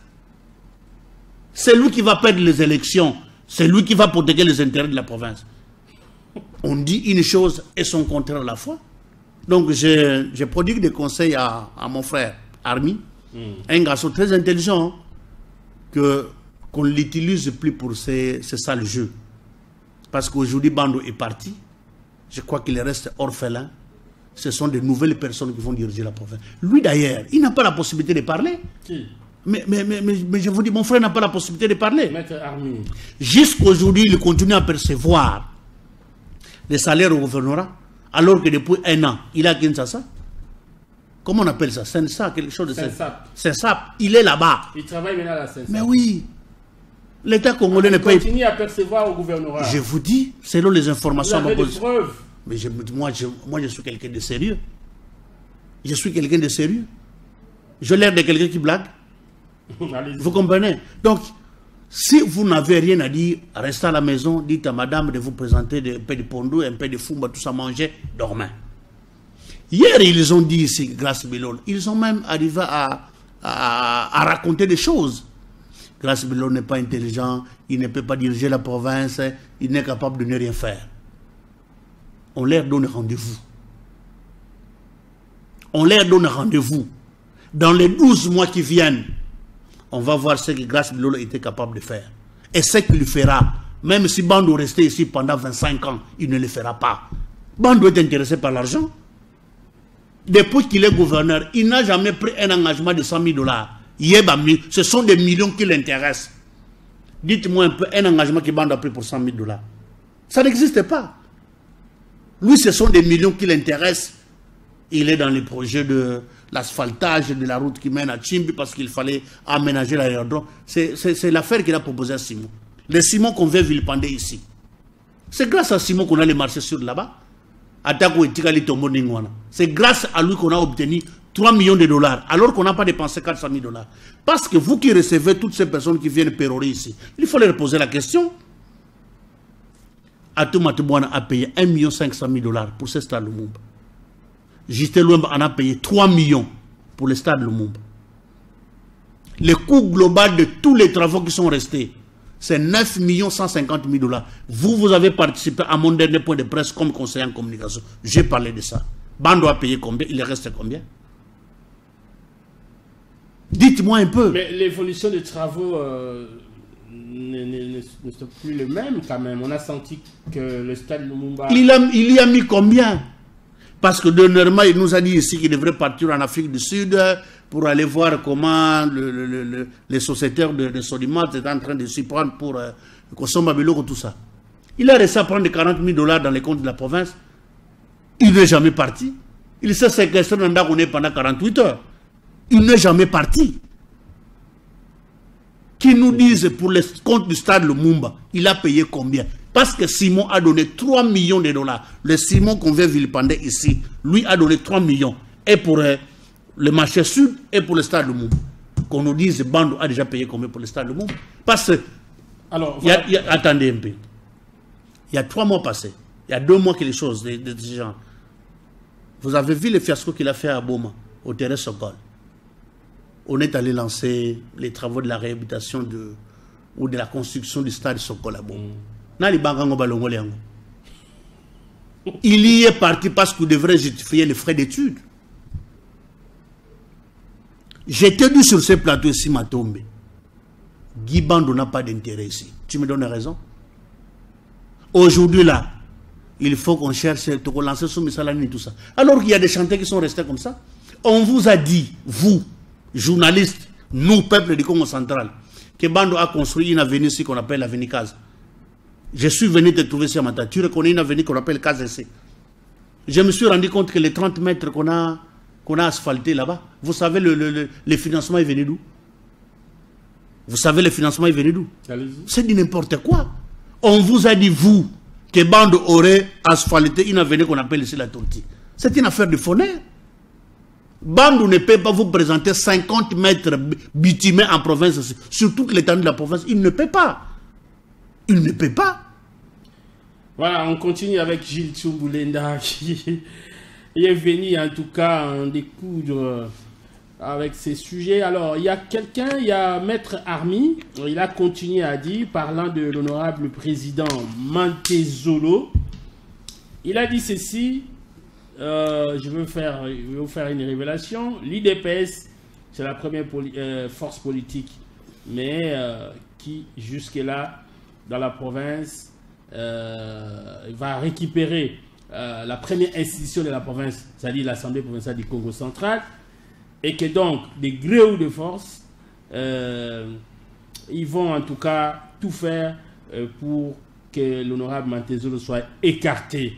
C'est lui qui va perdre les élections, c'est lui qui va hypothéquer les intérêts de la province. On dit une chose et son contraire à la fois. Donc, je prodigue des conseils à mon frère Armi, un garçon très intelligent, qu'on ne l'utilise plus pour ces sales jeux. Parce qu'aujourd'hui, Bandou est parti. Je crois qu'il reste orphelin. Ce sont de nouvelles personnes qui vont diriger la province. Lui, d'ailleurs, il n'a pas la possibilité de parler. Qui? Mais je vous dis, mon frère n'a pas la possibilité de parler. Maître Armi. Jusqu'aujourd'hui, il continue à percevoir les salaires au gouvernorat, alors que depuis 1 an, il a Kinshasa. Comment on appelle ça? Sensa, quelque chose de Sensap. Sensap. Il est là-bas. Il travaille maintenant à la Sensap. Mais oui. L'État congolais ne paye pas. Il continue à percevoir au gouvernorat. Je vous dis, selon les Vous informations... avez des preuves. Mais moi, je suis quelqu'un de sérieux. Je suis quelqu'un de sérieux. J'ai l'air de quelqu'un qui blague. Vous comprenez? Donc, si vous n'avez rien à dire, restez à la maison, dites à madame de vous présenter un peu de pondo, un peu de fumba, tout ça, manger, dormez. Hier, ils ont dit ici, grâce à Bilol, ils ont même arrivé à raconter des choses. Grâce à Bilol n'est pas intelligent, il ne peut pas diriger la province, il n'est capable de ne rien faire. On leur donne rendez-vous. On leur donne rendez-vous. Dans les 12 mois qui viennent, on va voir ce que Grâce Bilolo était capable de faire. Et ce qu'il fera, même si Bandou restait ici pendant 25 ans, il ne le fera pas. Bandou est intéressé par l'argent. Depuis qu'il est gouverneur, il n'a jamais pris un engagement de 100 000 $. Ce sont des millions qui l'intéressent. Dites-moi un peu un engagement que Bandou a pris pour 100 000 $. Ça n'existe pas. Lui, ce sont des millions qui l'intéressent. Il est dans les projets de l'asphaltage de la route qui mène à Tchimbi parce qu'il fallait aménager l'aérodrome. C'est l'affaire qu'il a proposée à Simon. Le Simon qu'on veut vilipender ici. C'est grâce à Simon qu'on a les marchés sur là-bas. C'est grâce à lui qu'on a obtenu 3 millions de $, alors qu'on n'a pas dépensé 400 000 $. Parce que vous qui recevez toutes ces personnes qui viennent pérorer ici, il faut leur poser la question. Atou Matoubouna a payé 1 500 000 $ pour ce stade Lumumba. Justin Lumumba en a payé 3 millions pour le stade Lumumba. Le coût global de tous les travaux qui sont restés, c'est 9 150 000 $. Vous avez participé à mon dernier point de presse comme conseiller en communication. J'ai parlé de ça. Bandou a payé combien? Il reste combien? Dites-moi un peu. Mais l'évolution des travaux ne sont plus les mêmes quand même. On a senti que le stade Lumumba... Il y a mis combien? Parce que dernièrement, il nous a dit ici qu'il devrait partir en Afrique du Sud pour aller voir comment les sociétaires de Sodimat étaient en train de s'y prendre pour consommer tout ça. Il a réussi à prendre 40 000 $ dans les comptes de la province. Il n'est jamais parti. Il s'est séquestré dans Ndagoné pendant 48 heures. Il n'est jamais parti. Qui nous disent pour les comptes du stade Lumumba, il a payé combien? Parce que Simon a donné 3 millions de $. Le Simon qu'on veut vilipender ici, lui a donné 3 millions. Et pour le marché sud et pour le stade Lumumba. Qu'on nous dise, Bandou a déjà payé combien pour le stade Lumumba? Parce que, alors, voilà. Attendez un peu. Il y a 3 mois passés, il y a 2 mois que les choses de ce genre. Vous avez vu le fiasco qu'il a fait à Boma, au terrain Sokol. On est allé lancer les travaux de la réhabilitation ou de la construction du stade Sokol à Boma. Il y est parti parce qu'il devrait justifier les frais d'études. J'étais dit sur ce plateau ici, Matombe. Guy Bandou n'a pas d'intérêt ici. Tu me donnes raison? Aujourd'hui, là, il faut qu'on cherche à te relancer sur Missalani et tout ça. Alors qu'il y a des chantiers qui sont restés comme ça. On vous a dit, vous, journalistes, nous, peuple du Congo central, que Bandou a construit une avenue ici qu'on appelle l'avenue Kaza. Je suis venu te trouver sur Mata. Tu reconnais une avenue qu'on appelle KZC. Je me suis rendu compte que les 30 mètres qu'on a asphaltés là-bas, vous savez, le financement est venu d'où? Vous savez, le financement est venu d'où? C'est dit n'importe quoi. On vous a dit, vous, que Bandou aurait asphalté une avenue qu'on appelle ici la Tortue. C'est une affaire de phonère. Bandou ne peut pas vous présenter 50 mètres bitumés en province, sur toute l'étendue de la province. Il ne peut pas. Il ne peut pas. Voilà, on continue avec Gilles Tsumboulenda qui est venu en tout cas en découdre avec ces sujets. Alors, il y a quelqu'un, il y a Maître Armi, il a continué à dire, parlant de l'honorable président Mantezolo, il a dit ceci, je vais vous faire une révélation. L'IDPS, c'est la première force politique, mais qui jusque-là, dans la province, va récupérer la première institution de la province, c'est-à-dire l'Assemblée provinciale du Congo central, et que donc, des gré ou de force, ils vont en tout cas tout faire pour que l'honorable Mantezolo soit écarté.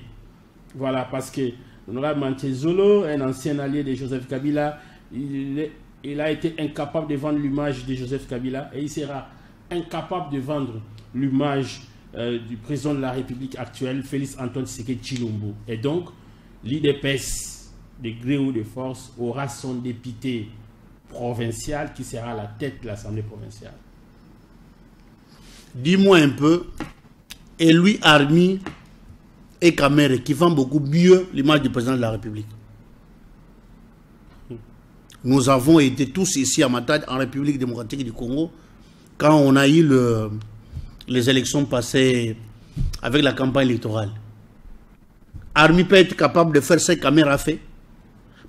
Voilà, parce que l'honorable Mantezolo, un ancien allié de Joseph Kabila, il a été incapable de vendre l'image de Joseph Kabila et il sera incapable de vendre l'image du président de la République actuelle, Félix Antoine Tshisekedi Tshilombo. Et donc, l'IDPS, de gré ou de force, aura son député provincial qui sera à la tête de l'Assemblée provinciale. Dis-moi un peu, et lui, Armi et Kamere, qui vendent beaucoup mieux l'image du président de la République. Nous avons été tous ici à Matadi, en République démocratique du Congo, quand on a eu les élections passées avec la campagne électorale. Armi peut être capable de faire ce que Kamere a fait.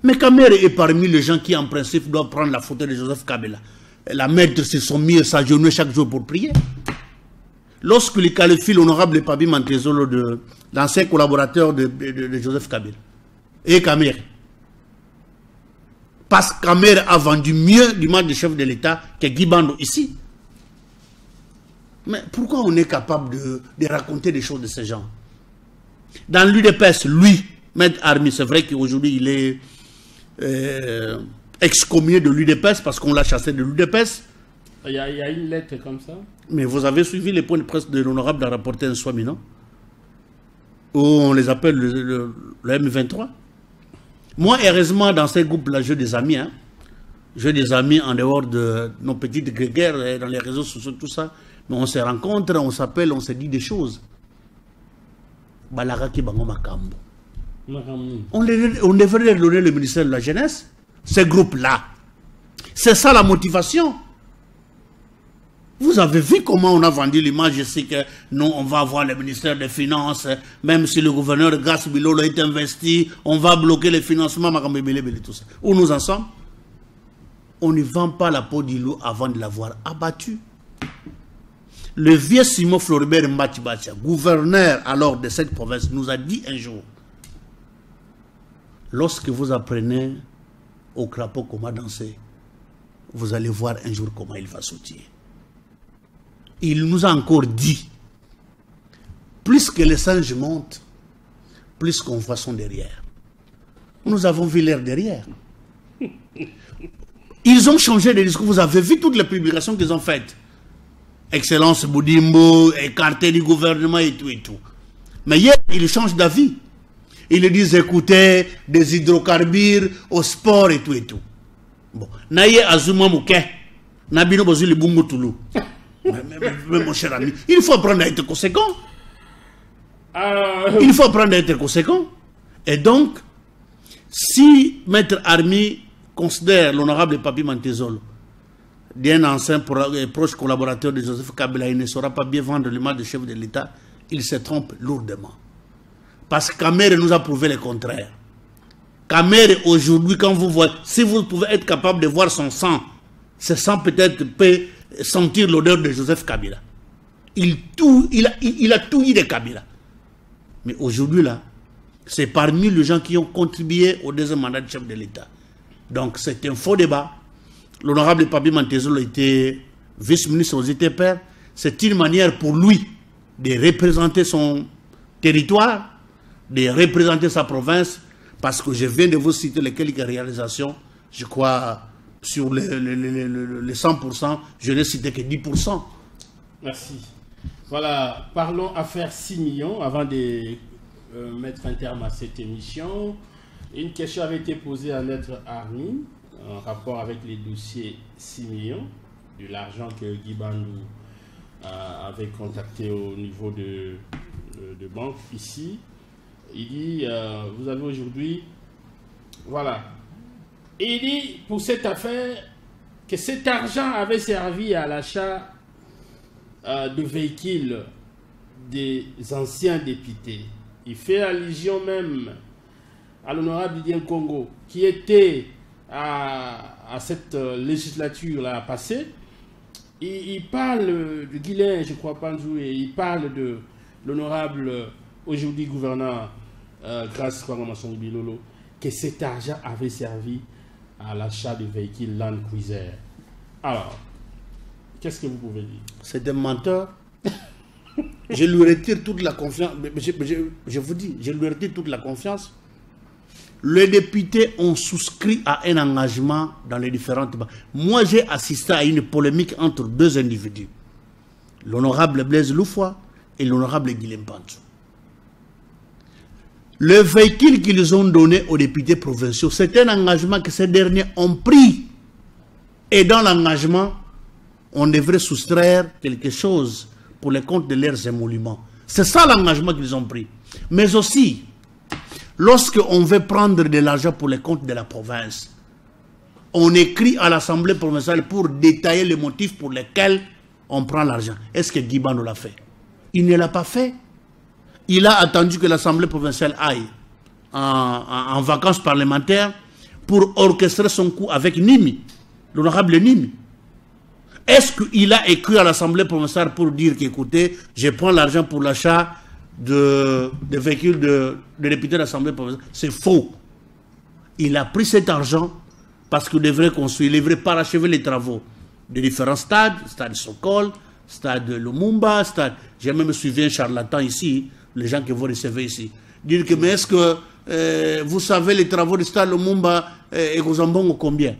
Mais Kamere est parmi les gens qui, en principe, doivent prendre la photo de Joseph Kabila. La mettre sur son mur, s'agenouiller chaque jour pour prier. Lorsqu'il qualifie l'honorable Papi Mantezolo d'ancien collaborateur de Joseph Kabila. Et Kamere. Parce que Kamere a vendu mieux l'image du chef de l'État que Guy Bando ici. Mais pourquoi on est capable de raconter des choses de ce genre? Dans l'UDPS, lui, Maître Armi, c'est vrai qu'aujourd'hui il est excommunié de l'UDPS parce qu'on l'a chassé de l'UDPS. Il y a une lettre comme ça. Mais vous avez suivi les points de presse de l'honorable rapporteur Nswami, non? Où on les appelle le M23. Moi, heureusement, dans ces groupes-là, j'ai des amis. Hein. J'ai des amis en dehors de nos petites guerres, dans les réseaux sociaux, tout ça. Mais on se rencontre, on s'appelle, on se dit des choses. Balaraki Bango Makambo. On devrait leur donner le ministère de la Jeunesse, ces groupes-là. C'est ça la motivation. Vous avez vu comment on a vendu l'image ici que nous, on va avoir le ministère des Finances, même si le gouverneur Grace Bilolo est investi, on va bloquer les financements, tout ça. Où nous en sommes? On ne vend pas la peau du loup avant de l'avoir abattu. Le vieux Simon Floribert Mbachibacha, gouverneur alors de cette province, nous a dit un jour, lorsque vous apprenez au crapaud comment danser, vous allez voir un jour comment il va sauter. Il nous a encore dit, plus que les singes montent, plus qu'on voit son derrière. Nous avons vu leur derrière. Ils ont changé de discours. Vous avez vu toutes les publications qu'ils ont faites. Excellence Boudimbo, écarté du gouvernement et tout et tout. Mais hier, ils changent d'avis. Ils disent écoutez, des hydrocarbures au sport et tout et tout. Bon, Naye Azuma Mouké, Nabino Bozuli Bungo Toulou. Mais mon cher ami, il faut apprendre à être conséquent. Il faut apprendre à être conséquent. Et donc, si Maître Armi considère l'honorable Papi Mantezolo d'un ancien proche collaborateur de Joseph Kabila, il ne saura pas bien vendre l'image du chef de l'État, il se trompe lourdement. Parce que Kamere nous a prouvé le contraire. Kamere, aujourd'hui, quand vous voyez, si vous pouvez être capable de voir son sang, ce sang peut-être peut sentir l'odeur de Joseph Kabila. Il a tout eu de Kabila. Mais aujourd'hui, là, c'est parmi les gens qui ont contribué au deuxième mandat du chef de l'État. Donc, c'est un faux débat. L'honorable Papi Mantezolo était vice-ministre aux ITPR. C'est une manière pour lui de représenter son territoire, de représenter sa province, parce que je viens de vous citer les quelques réalisations, je crois, sur les 100%, je n'ai cité que 10%. Merci. Voilà, parlons affaires 6 millions avant de mettre un terme à cette émission. Une question avait été posée à Maître Armin en rapport avec les dossiers 6 millions, de l'argent que Guy Bandou avait contacté au niveau de banque ici. Il dit, vous avez aujourd'hui, voilà. Et il dit, pour cette affaire, que cet argent avait servi à l'achat de véhicules des anciens députés. Il fait allusion même à l'honorable Didier Congo, qui était à cette législature-là passée. Il parle de Guilain, je crois pas, et il parle de l'honorable, aujourd'hui gouverneur, grâce à Kwamason Bilolo, que cet argent avait servi à l'achat de véhicules Land Cruiser. Alors, qu'est-ce que vous pouvez dire? C'est un menteur. Je lui retire toute la confiance. Je vous dis, je lui retire toute la confiance. Les députés ont souscrit à un engagement dans les différentes banques. Moi, j'ai assisté à une polémique entre deux individus. L'honorable Blaise Loufoua et l'honorable Guilhem Pancho. Le véhicule qu'ils ont donné aux députés provinciaux, c'est un engagement que ces derniers ont pris. Et dans l'engagement, on devrait soustraire quelque chose pour les comptes de leurs émoluments. C'est ça l'engagement qu'ils ont pris. Mais aussi, lorsqu'on veut prendre de l'argent pour les comptes de la province, on écrit à l'Assemblée provinciale pour détailler les motifs pour lesquels on prend l'argent. Est-ce que Guy Bandou l'a fait? Il ne l'a pas fait. Il a attendu que l'Assemblée provinciale aille en vacances parlementaires pour orchestrer son coup avec Nimi, l'honorable Nimi. Est-ce qu'il a écrit à l'Assemblée provinciale pour dire qu'écoutez, je prends l'argent pour l'achat de véhicules de députés de l'Assemblée provinciale? C'est faux. Il a pris cet argent parce qu'il devrait construire, il devrait parachever les travaux de différents stades, stade Sokol, stade Lumumba, stade... J'ai même suivi un charlatan ici, les gens que vous recevez ici. Dire que, mais est-ce que vous savez les travaux du stade Lumumba et Gozambongo combien?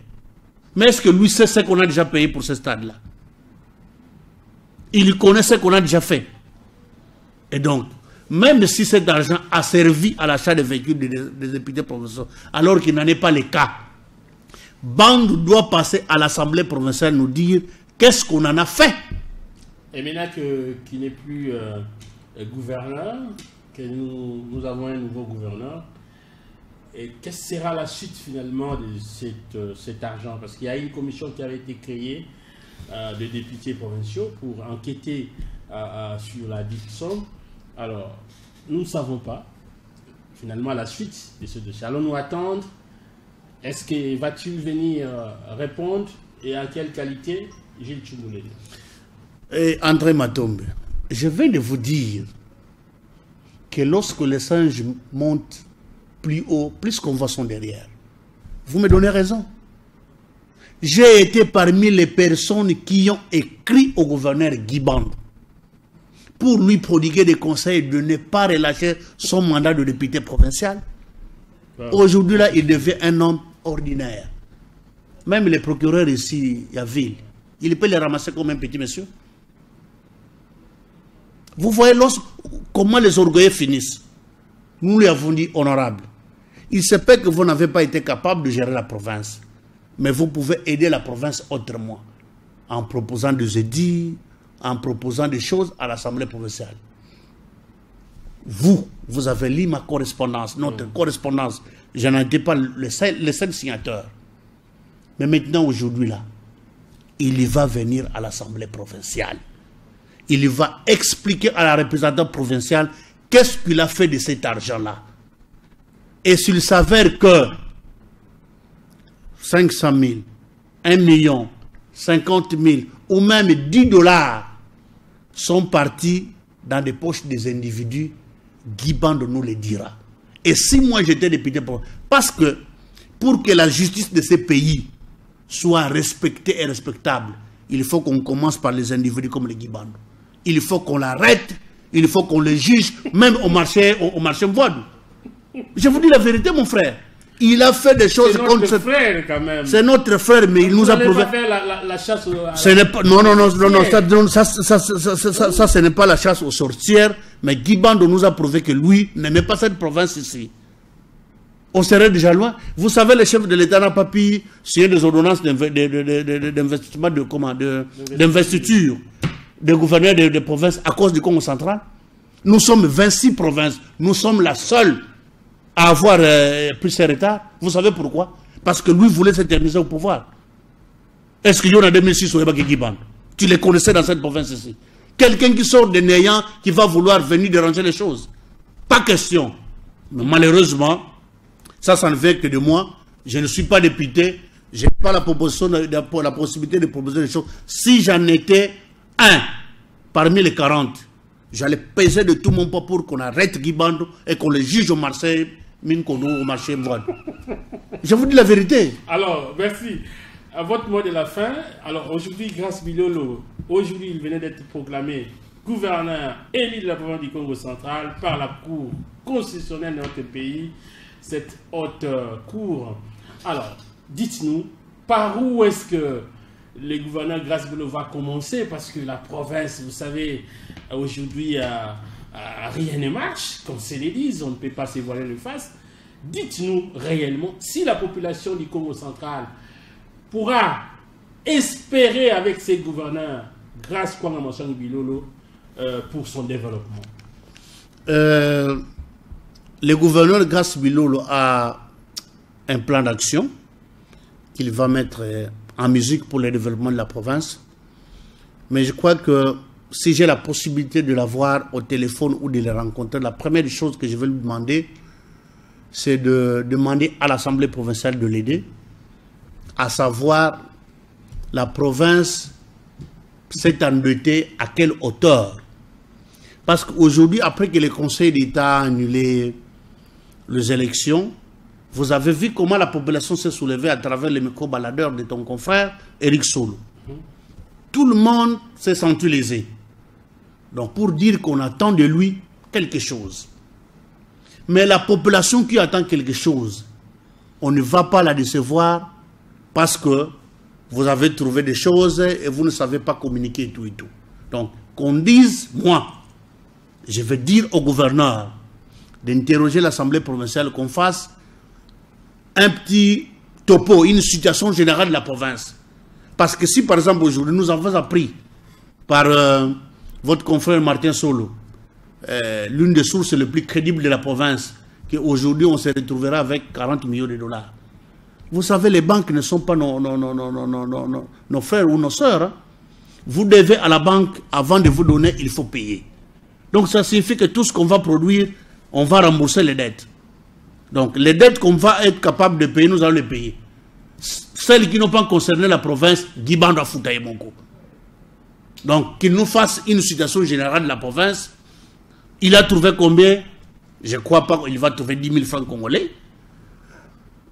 Mais est-ce que lui sait ce qu'on a déjà payé pour ce stade-là? Il connaît ce qu'on a déjà fait. Et donc, même si cet argent a servi à l'achat des véhicules des députés provinciaux, alors qu'il n'en est pas le cas, Bandou doit passer à l'Assemblée provinciale nous dire qu'est-ce qu'on en a fait. Et maintenant qu'il n'est plus gouverneur, que nous avons un nouveau gouverneur, et quelle sera la suite finalement de cet argent? Parce qu'il y a une commission qui avait été créée de députés provinciaux pour enquêter sur la dite somme. Alors, nous ne savons pas finalement la suite de ce dossier. Allons-nous attendre? Est-ce que va-t-il venir répondre et en quelle qualité? Gilles Tchoumoulé. Et André Matombe, je viens de vous dire que lorsque les singes montent plus haut, plus qu'on voit son derrière. Vous me donnez raison. J'ai été parmi les personnes qui ont écrit au gouverneur Guy Bandou pour lui prodiguer des conseils de ne pas relâcher son mandat de député provincial. Aujourd'hui, là, il devient un homme ordinaire. Même les procureurs ici à Ville, il peut les ramasser comme un petit monsieur. Vous voyez comment les orgueilleux finissent. Nous lui avons dit honorable. Il se peut que vous n'avez pas été capable de gérer la province. Mais vous pouvez aider la province autrement. En proposant des édits, en proposant des choses à l'Assemblée provinciale. Vous avez lu ma correspondance, notre correspondance. Je n'en étais pas les 5 signateurs. Mais maintenant, aujourd'hui, là, il va venir à l'Assemblée provinciale. Il va expliquer à la représentante provinciale qu'est-ce qu'il a fait de cet argent-là. Et s'il s'avère que 500 000, 1 million, 50 000 ou même 10 $ sont partis dans des poches des individus, Guy Bandou nous le dira. Et si moi j'étais député, parce que pour que la justice de ces pays soit respectée et respectable, il faut qu'on commence par les individus comme les Guy Bandou. Il faut qu'on l'arrête, il faut qu'on le juge, même au marché Mvoadou. Je vous dis la vérité, mon frère. Il a fait des choses contre... C'est notre frère, quand même. C'est notre frère, mais il nous a prouvé... Pas faire la chasse ce n'est pas... Non, ça, ce n'est pas la chasse aux sorcières, mais Guy Bandou nous a prouvé que lui n'aimait pas cette province ici. On serait déjà loin. Vous savez, le chef de l'État n'a pas pu signer des ordonnances d'investissement, d'investiture des gouverneurs de provinces à cause du Congo central. Nous sommes 26 provinces. Nous sommes la seule à avoir pris ce retard. Vous savez pourquoi? Parce que lui voulait s'éterniser au pouvoir. Est-ce qu'il y en a 2006 au Yabaki-Giban? Tu les connaissais dans cette province ici. Quelqu'un qui sort de néant, qui va vouloir venir déranger les choses. Pas question. Mais malheureusement, ça ne vient que de moi. Je ne suis pas député. Je n'ai pas la possibilité de proposer des choses. Si j'en étais un parmi les 40, j'allais peser de tout mon poids pour qu'on arrête Guibando et qu'on le juge au Marseille, au marché. Je vous dis la vérité. Alors, merci. À votre mot de la fin. Alors, aujourd'hui, Grace Bilolo, aujourd'hui, il venait d'être proclamé gouverneur élu de la province du Congo central par la Cour constitutionnelle de notre pays, cette haute cour. Alors, dites-nous, par où est-ce que le gouverneur Grace Bilolo va commencer? Parce que la province, vous savez, aujourd'hui, rien ne marche, comme se le disent, on ne peut pas se voiler le face. Dites-nous réellement si la population du Congo central pourra espérer avec ses gouverneurs, grâce à Grace Bilolo, pour son développement. Le gouverneur Grace Bilolo a un plan d'action qu'il va mettre en musique pour le développement de la province. Mais je crois que si j'ai la possibilité de l'avoir au téléphone ou de le rencontrer, la première chose que je vais lui demander, c'est de demander à l'Assemblée provinciale de l'aider, à savoir la province s'est endettée à quelle hauteur. Parce qu'aujourd'hui, après que le Conseil d'État a annulé les élections, vous avez vu comment la population s'est soulevée à travers les micro-baladeurs de ton confrère, Éric Solo. Tout le monde s'est senti lésé. Donc pour dire qu'on attend de lui quelque chose. Mais la population qui attend quelque chose, on ne va pas la décevoir parce que vous avez trouvé des choses et vous ne savez pas communiquer et tout et tout. Donc qu'on dise, moi, je vais dire au gouverneur d'interroger l'Assemblée provinciale, qu'on fasse un petit topo, une situation générale de la province. Parce que si par exemple aujourd'hui nous avons appris par votre confrère Martin Solo, l'une des sources les plus crédibles de la province, qu'aujourd'hui on se retrouvera avec 40 millions de dollars. Vous savez, les banques ne sont pas nos frères ou nos sœurs. Hein. Vous devez à la banque, avant de vous donner, il faut payer. Donc ça signifie que tout ce qu'on va produire, on va rembourser les dettes. Donc les dettes qu'on va être capable de payer, nous allons les payer. Celles qui n'ont pas concerné la province, Guibando a foutaillé mon coup. Donc qu'il nous fasse une situation générale de la province. Il a trouvé combien? Je ne crois pas qu'il va trouver 10 000 francs congolais.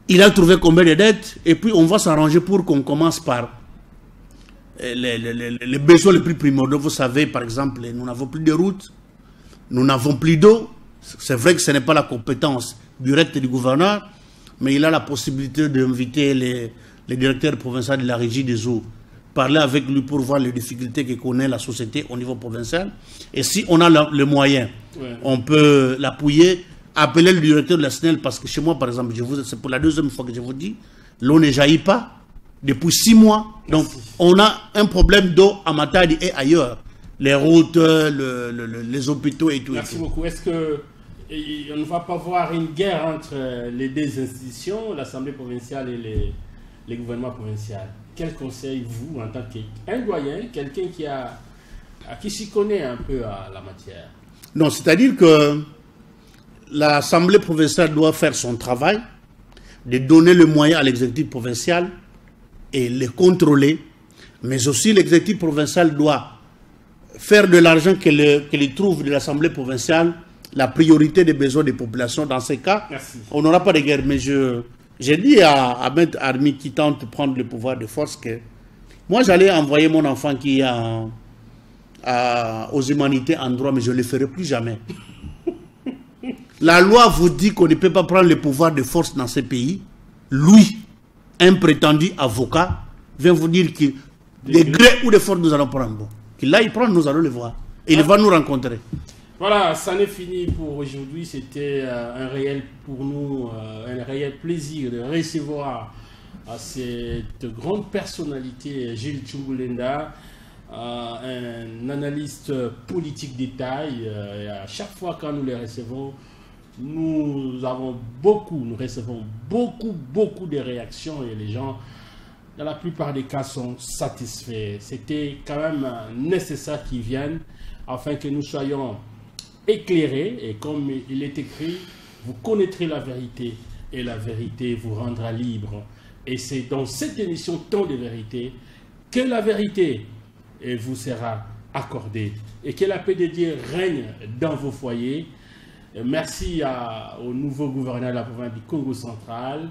Il a trouvé combien de dettes? Et puis on va s'arranger pour qu'on commence par les besoins les plus primordiaux. Vous savez, par exemple, nous n'avons plus de routes, nous n'avons plus d'eau. C'est vrai que ce n'est pas la compétence directe du gouverneur, mais il a la possibilité d'inviter les directeurs provinciaux de la régie des eaux, parler avec lui pour voir les difficultés que connaît la société au niveau provincial. Et si on a le moyen, on peut l'appuyer, appeler le directeur de la SNEL, parce que chez moi, par exemple, c'est pour la deuxième fois que je vous dis, l'eau ne jaillit pas depuis 6 mois. Donc, on a un problème d'eau à Matadi et ailleurs. Les routes, les hôpitaux et tout. Merci beaucoup. Est-ce qu'on ne va pas voir une guerre entre les deux institutions, l'Assemblée provinciale et les gouvernements provinciaux? Quel conseil, vous, en tant qu'un doyen, quelqu'un qui s'y connaît un peu à la matière? Non, c'est-à-dire que l'Assemblée provinciale doit faire son travail, de donner le moyen à l'exécutif provincial et le contrôler, mais aussi l'exécutif provincial doit faire de l'argent qu'il trouve de l'Assemblée provinciale la priorité des besoins des populations. Dans ces cas, on n'aura pas de guerre. Mais j'ai dit à Ahmed Armi qui tente de prendre le pouvoir de force que moi j'allais envoyer mon enfant qui est aux humanités en droit, mais je ne le ferai plus jamais. La loi vous dit qu'on ne peut pas prendre le pouvoir de force dans ces pays. Lui, un prétendu avocat, vient vous dire que de gré ou de force nous allons prendre. Bon. Qu'il aille prendre, nous allons le voir. Et il va nous rencontrer. Voilà, ça n'est fini pour aujourd'hui. C'était un réel pour nous, un réel plaisir de recevoir cette grande personnalité, Gilles Tchungulenda, un analyste politique détail. Et à chaque fois quand nous les recevons, nous recevons beaucoup de réactions et les gens, dans la plupart des cas, sont satisfaits. C'était quand même nécessaire qu'ils viennent afin que nous soyons éclairés, et comme il est écrit, vous connaîtrez la vérité et la vérité vous rendra libre. Et c'est dans cette émission Temps de vérité que la vérité vous sera accordée et que la paix de Dieu règne dans vos foyers. Merci au nouveau gouverneur de la province du Congo central,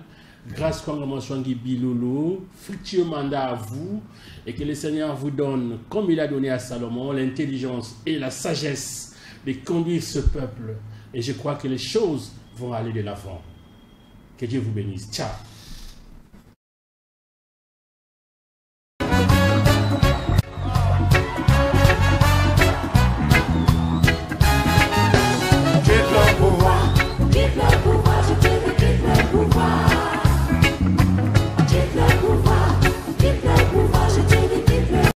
grâce à Monswangi Bilolo, fructueux mandat à vous, et que le Seigneur vous donne, comme il a donné à Salomon, l'intelligence et la sagesse de conduire ce peuple. Et je crois que les choses vont aller de l'avant. Que Dieu vous bénisse. Ciao.